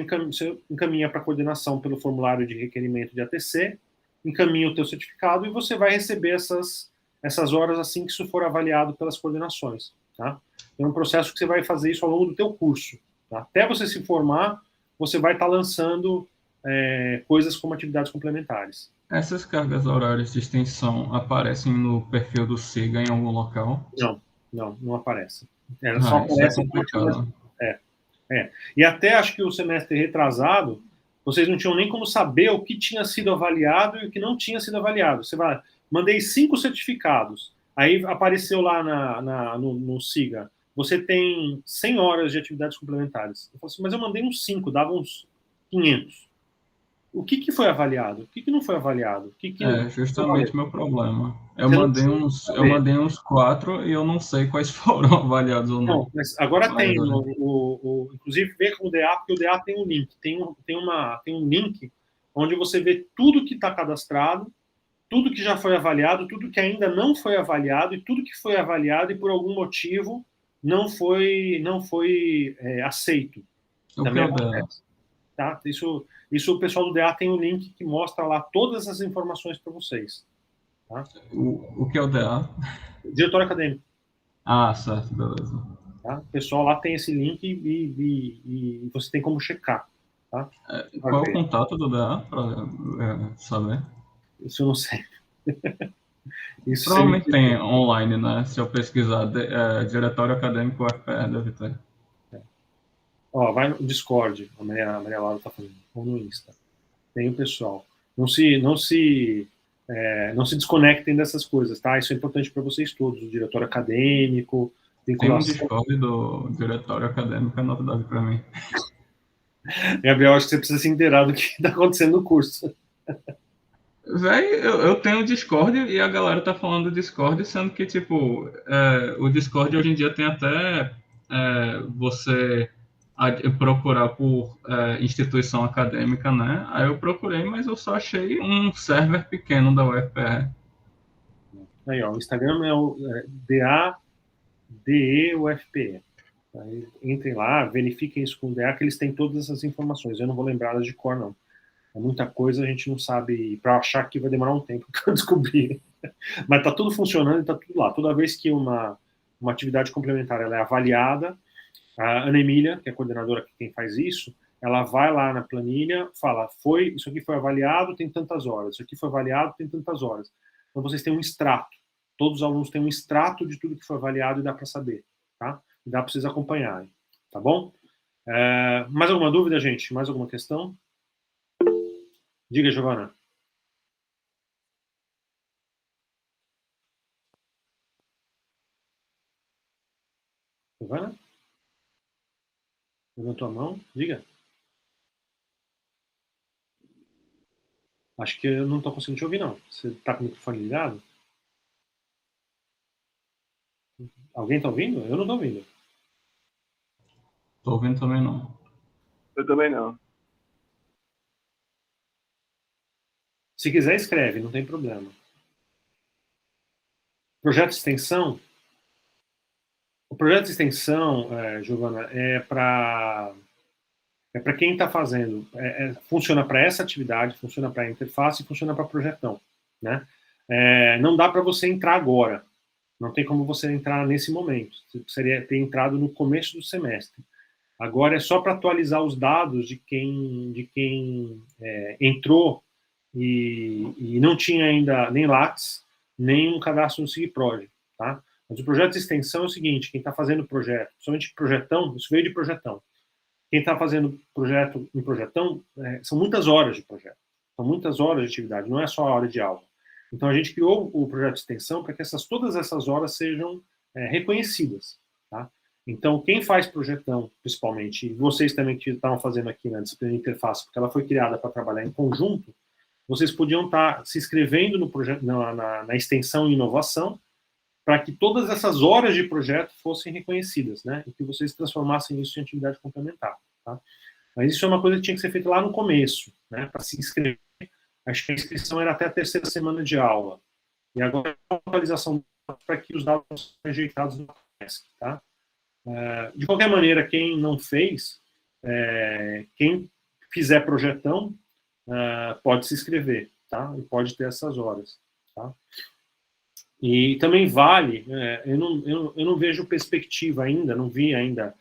Speaker 1: encaminha para a coordenação pelo formulário de requerimento de ATC, encaminha o teu certificado e você vai receber essas horas assim que isso for avaliado pelas coordenações. Tá? É um processo que você vai fazer isso ao longo do teu curso. Tá? Até você se formar, você vai estar lançando coisas como atividades complementares.
Speaker 3: Essas cargas horárias de extensão aparecem no perfil do SIGA em algum local?
Speaker 1: Não aparece. Só aparece
Speaker 3: complicado.
Speaker 1: E até acho que o semestre retrasado, vocês não tinham nem como saber o que tinha sido avaliado e o que não tinha sido avaliado. Você vai, mandei 5 certificados, aí apareceu lá no SIGA, você tem 100 horas de atividades complementares. Eu falei assim, mas eu mandei uns 5, dava uns 500. O que foi avaliado? O que não foi avaliado?
Speaker 3: Justamente o meu problema. Eu mandei uns 4 e eu não sei quais foram avaliados ou não.
Speaker 1: Não, mas agora tem, inclusive vê com o DA, porque o DA tem um link. Tem um link onde você vê tudo que está cadastrado, tudo que já foi avaliado, tudo que ainda não foi avaliado e tudo que foi avaliado e por algum motivo não foi aceito. Também acontece. Tá? Isso o pessoal do DA tem um link que mostra lá todas as informações para vocês. Tá?
Speaker 3: O que é o DA?
Speaker 1: Diretor acadêmico.
Speaker 3: Certo, beleza.
Speaker 1: Tá? O pessoal lá tem esse link e você tem como checar. Tá?
Speaker 3: Qual é o contato do DA para saber?
Speaker 1: Isso eu não sei. Isso
Speaker 3: Provavelmente tem online, né? Se eu pesquisar, Diretório Acadêmico UFPR deve ter.
Speaker 1: Ó, vai no Discord, a Maria Laura tá falando, ou no Insta. Tem o pessoal. Não se desconectem dessas coisas, tá? Isso é importante para vocês todos, o diretório acadêmico,
Speaker 3: Tem um
Speaker 1: vinculação.
Speaker 3: Discord do Diretório Acadêmico, é novidade para mim.
Speaker 1: Gabriel, acho que você precisa se inteirar do que está acontecendo no curso.
Speaker 3: Véi, eu tenho Discord e a galera tá falando do Discord, sendo que, tipo, o Discord hoje em dia tem até você procurar por instituição acadêmica, né? Aí eu procurei, mas eu só achei um server pequeno da UFPR.
Speaker 1: Aí, ó, o Instagram é o DADEUFPE. Aí, entrem lá, verifiquem isso com o DA, que eles têm todas essas informações. Eu não vou lembrar de cor, não. É muita coisa, a gente não sabe, para achar que vai demorar um tempo para descobrir. Mas está tudo funcionando e está tudo lá. Toda vez que uma atividade complementar ela é avaliada, a Ana Emília, que é a coordenadora que quem faz isso, ela vai lá na planilha, fala, isso aqui foi avaliado, tem tantas horas, isso aqui foi avaliado, tem tantas horas. Então vocês têm um extrato. Todos os alunos têm um extrato de tudo que foi avaliado e dá para saber, tá? E dá para vocês acompanharem, tá bom? Mais alguma dúvida, gente? Mais alguma questão? Diga, Giovana. Giovana? Levantou a mão? Diga. Acho que eu não estou conseguindo te ouvir, não. Você está com o microfone ligado? Alguém está ouvindo? Eu não estou ouvindo.
Speaker 3: Tô ouvindo também não.
Speaker 2: Eu também não.
Speaker 1: Se quiser, escreve, não tem problema. Projeto de extensão. O projeto de extensão, Giovana, é para quem está fazendo. Funciona para essa atividade, funciona para a interface e funciona para projetão. Né? Não dá para você entrar agora. Não tem como você entrar nesse momento. Você precisaria ter entrado no começo do semestre. Agora é só para atualizar os dados de quem entrou e não tinha ainda nem Lattes, nem um cadastro no SIGPROJ, tá? Mas o projeto de extensão é o seguinte, quem está fazendo projeto, principalmente projetão, isso veio de projetão. Quem está fazendo projeto em projetão, são muitas horas de projeto, são muitas horas de atividade, não é só a hora de aula. Então a gente criou o projeto de extensão para que todas essas horas sejam reconhecidas, tá? Então, quem faz projetão, principalmente, e vocês também que estavam fazendo aqui na disciplina de interface, porque ela foi criada para trabalhar em conjunto, vocês podiam estar se inscrevendo no projeto, na extensão e inovação, para que todas essas horas de projeto fossem reconhecidas, né? E que vocês transformassem isso em atividade complementar, tá? Mas isso é uma coisa que tinha que ser feita lá no começo, né? Para se inscrever. Acho que a inscrição era até a terceira semana de aula. E agora é uma atualização para que os dados sejam rejeitados no MESC, tá? De qualquer maneira, quem não fez, quem fizer projetão, pode se inscrever, tá? E pode ter essas horas, tá? E também vale, eu não vejo perspectiva ainda, não vi ainda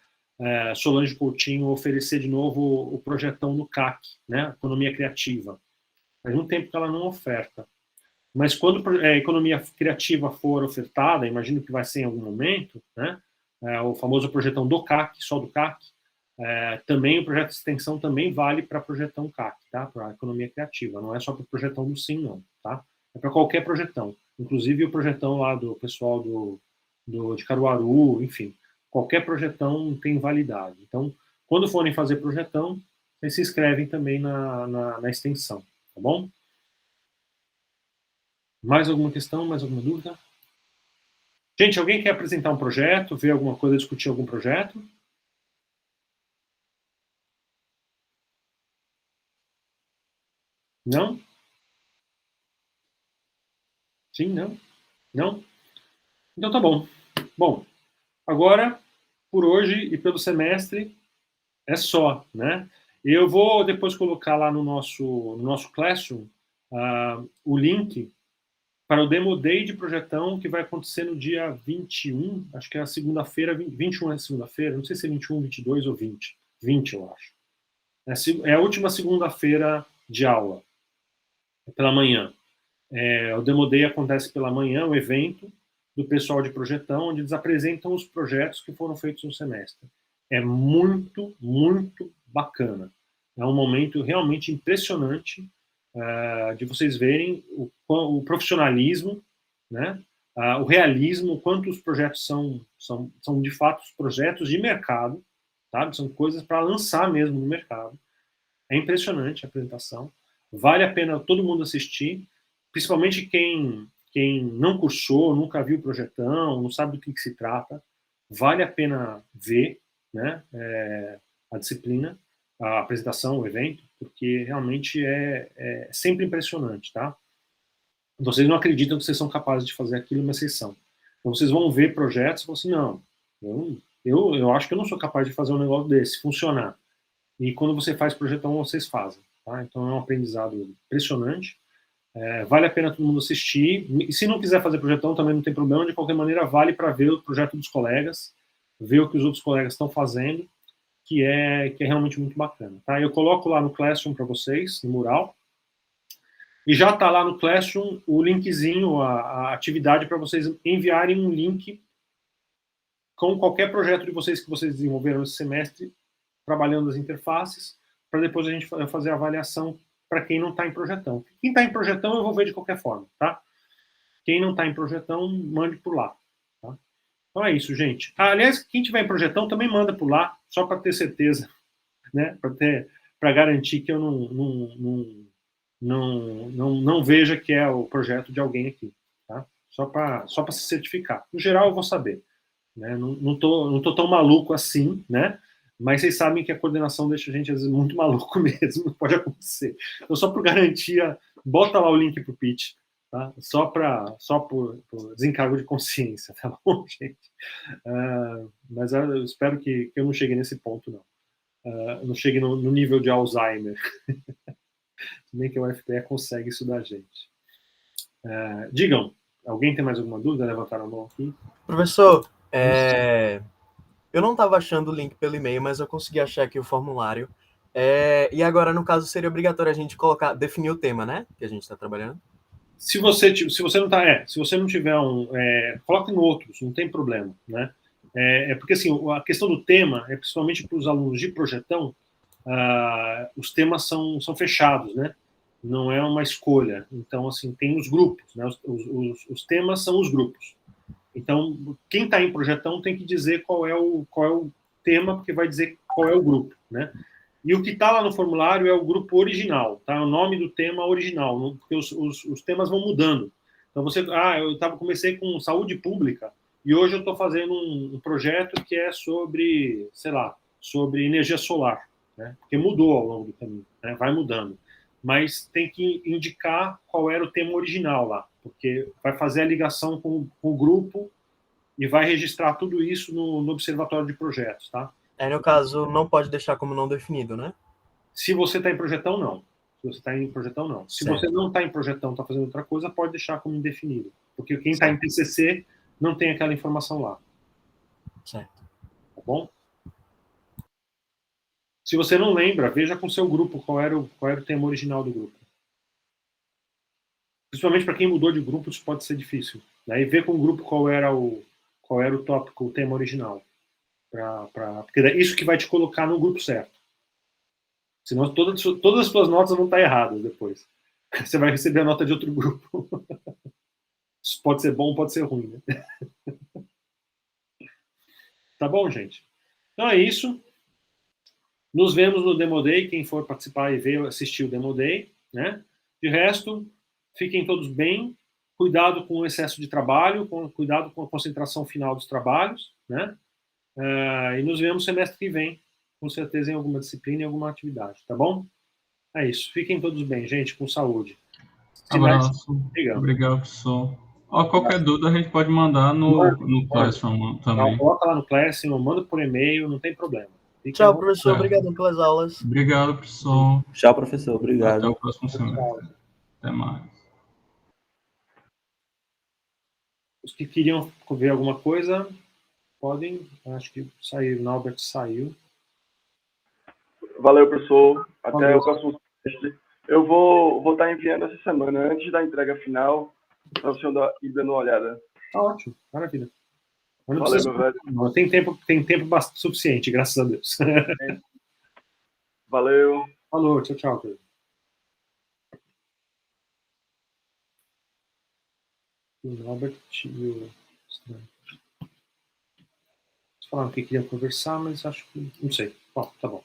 Speaker 1: Solange Coutinho oferecer de novo o projetão no CAC, né? Economia Criativa. Faz um tempo que ela não oferta. Mas quando a economia criativa for ofertada, imagino que vai ser em algum momento, né? O famoso projetão do CAC, só do CAC, também o projeto de extensão também vale para projetão CAC, tá? Para a economia criativa, não é só para o projetão do SIM, não, tá? É para qualquer projetão, inclusive o projetão lá do pessoal de Caruaru, enfim, qualquer projetão tem validade. Então, quando forem fazer projetão, vocês se inscrevem também na extensão, tá bom? Mais alguma questão, mais alguma dúvida? Gente, alguém quer apresentar um projeto, ver alguma coisa, discutir algum projeto? Não? Sim, não? Não? Então tá bom. Bom, agora, por hoje e pelo semestre, é só, né? Eu vou depois colocar lá no nosso Classroom o link para o Demo Day de projetão que vai acontecer no dia 21, acho que é a segunda-feira, 21 é segunda-feira, não sei se é 21, 22 ou 20. 20, eu acho. É a última segunda-feira de aula, pela manhã. O Demo Day acontece pela manhã, o evento do pessoal de projetão, onde eles apresentam os projetos que foram feitos no semestre. É muito, muito bacana. É um momento realmente impressionante de vocês verem o profissionalismo, né? O realismo, quanto os projetos são de fato projetos de mercado, sabe? São coisas para lançar mesmo no mercado. É impressionante a apresentação. Vale a pena todo mundo assistir, principalmente quem não cursou, nunca viu o projetão, não sabe do que se trata. Vale a pena ver, né, a disciplina, a apresentação, o evento, porque realmente é sempre impressionante, tá? Vocês não acreditam que vocês são capazes de fazer aquilo, mas vocês são. Então vocês vão ver projetos e vão assim, não, eu acho que eu não sou capaz de fazer um negócio desse funcionar. E quando você faz projetão, vocês fazem, tá? Então é um aprendizado impressionante. Vale a pena todo mundo assistir. E se não quiser fazer projetão, também não tem problema. De qualquer maneira, vale para ver o projeto dos colegas, ver o que os outros colegas estão fazendo, que é realmente muito bacana. Tá? Eu coloco lá no Classroom para vocês, no mural. E já está lá no Classroom o linkzinho, a atividade para vocês enviarem um link com qualquer projeto de vocês que vocês desenvolveram esse semestre, trabalhando as interfaces, para depois a gente fazer a avaliação para quem não está em projetão. Quem está em projetão eu vou ver de qualquer forma, tá? Quem não está em projetão, mande por lá. Tá? Então é isso, gente. Aliás, quem tiver em projetão também manda por lá, só para ter certeza, né? Para garantir que eu não veja que é o projeto de alguém aqui, tá? Só para se certificar. No geral, eu vou saber. Né? Não tô tão maluco assim, né? Mas vocês sabem que a coordenação deixa a gente, às vezes, muito maluco mesmo, pode acontecer. Então, só por garantia, bota lá o link para o pitch, tá? Só por desencargo de consciência, tá bom, gente? Mas eu espero que eu não chegue nesse ponto, não. Não chegue no nível de Alzheimer. Nem que o UFPE consegue isso da gente. Digam, alguém tem mais alguma dúvida? Levantaram a mão aqui.
Speaker 4: Professor, eu não estava achando o link pelo e-mail, mas eu consegui achar aqui o formulário. E agora, no caso, seria obrigatório a gente definir o tema, né? Que a gente está trabalhando.
Speaker 1: Se você não tiver coloque no outros, não tem problema, né? Porque assim, a questão do tema é principalmente para os alunos de projetão, os temas são fechados, né? Não é uma escolha. Então, assim, tem os grupos, né? Os temas são os grupos. Então, quem está em projetão tem que dizer qual é o tema, porque vai dizer qual é o grupo, né? E o que está lá no formulário é o grupo original, tá? O nome do tema original, porque os temas vão mudando. Então, comecei com saúde pública e hoje eu estou fazendo um projeto que é sobre, sei lá, sobre energia solar, né? Porque mudou ao longo do caminho, né? Vai mudando. Mas tem que indicar qual era o tema original lá, porque vai fazer a ligação com o grupo e vai registrar tudo isso no observatório de projetos, tá?
Speaker 4: No caso, não pode deixar como não definido, né?
Speaker 1: Se você está em projetão, não. Se você está em projetão, não. Se você não está em projetão, está fazendo outra coisa, pode deixar como indefinido. Porque quem está em TCC não tem aquela informação lá.
Speaker 4: Certo.
Speaker 1: Tá bom? Se você não lembra, veja com o seu grupo qual era o tema original do grupo. Principalmente para quem mudou de grupo, isso pode ser difícil. Daí ver com o grupo qual era o tópico, o tema original. Porque é isso que vai te colocar no grupo certo. Senão todas as suas notas vão estar erradas depois. Você vai receber a nota de outro grupo. Isso pode ser bom, pode ser ruim, né? Tá bom, gente? Então é isso. Nos vemos no Demo Day. Quem for participar e ver, assistir o Demo Day, né? De resto, fiquem todos bem. Cuidado com o excesso de trabalho, cuidado com a concentração final dos trabalhos, né? E nos vemos semestre que vem, com certeza em alguma disciplina e alguma atividade, tá bom? É isso. Fiquem todos bem, gente, com saúde.
Speaker 3: Abraço. Obrigado, professor. Qualquer dúvida a gente pode mandar no Classroom também.
Speaker 1: Coloca lá no Classroom, manda por e-mail, não tem problema.
Speaker 4: Tchau, professor. Obrigado pelas aulas.
Speaker 3: Obrigado, professor.
Speaker 5: Tchau, professor. Obrigado.
Speaker 3: Até o próximo semestre. Até mais.
Speaker 1: Os que queriam ver alguma coisa, podem. Acho que saiu. O Norbert saiu.
Speaker 2: Valeu, professor. Até o próximo semestre. Eu vou estar enviando essa semana, antes da entrega final, para o senhor ir dando uma olhada.
Speaker 1: Tá ótimo, maravilha.
Speaker 2: Valeu, meu velho.
Speaker 1: Não, tem tempo bastante suficiente, graças a Deus.
Speaker 2: Valeu.
Speaker 1: Falou, tchau, tchau, Pedro. O Robert e o... Eles falaram que queriam conversar, mas acho que... Não sei. Bom, tá bom.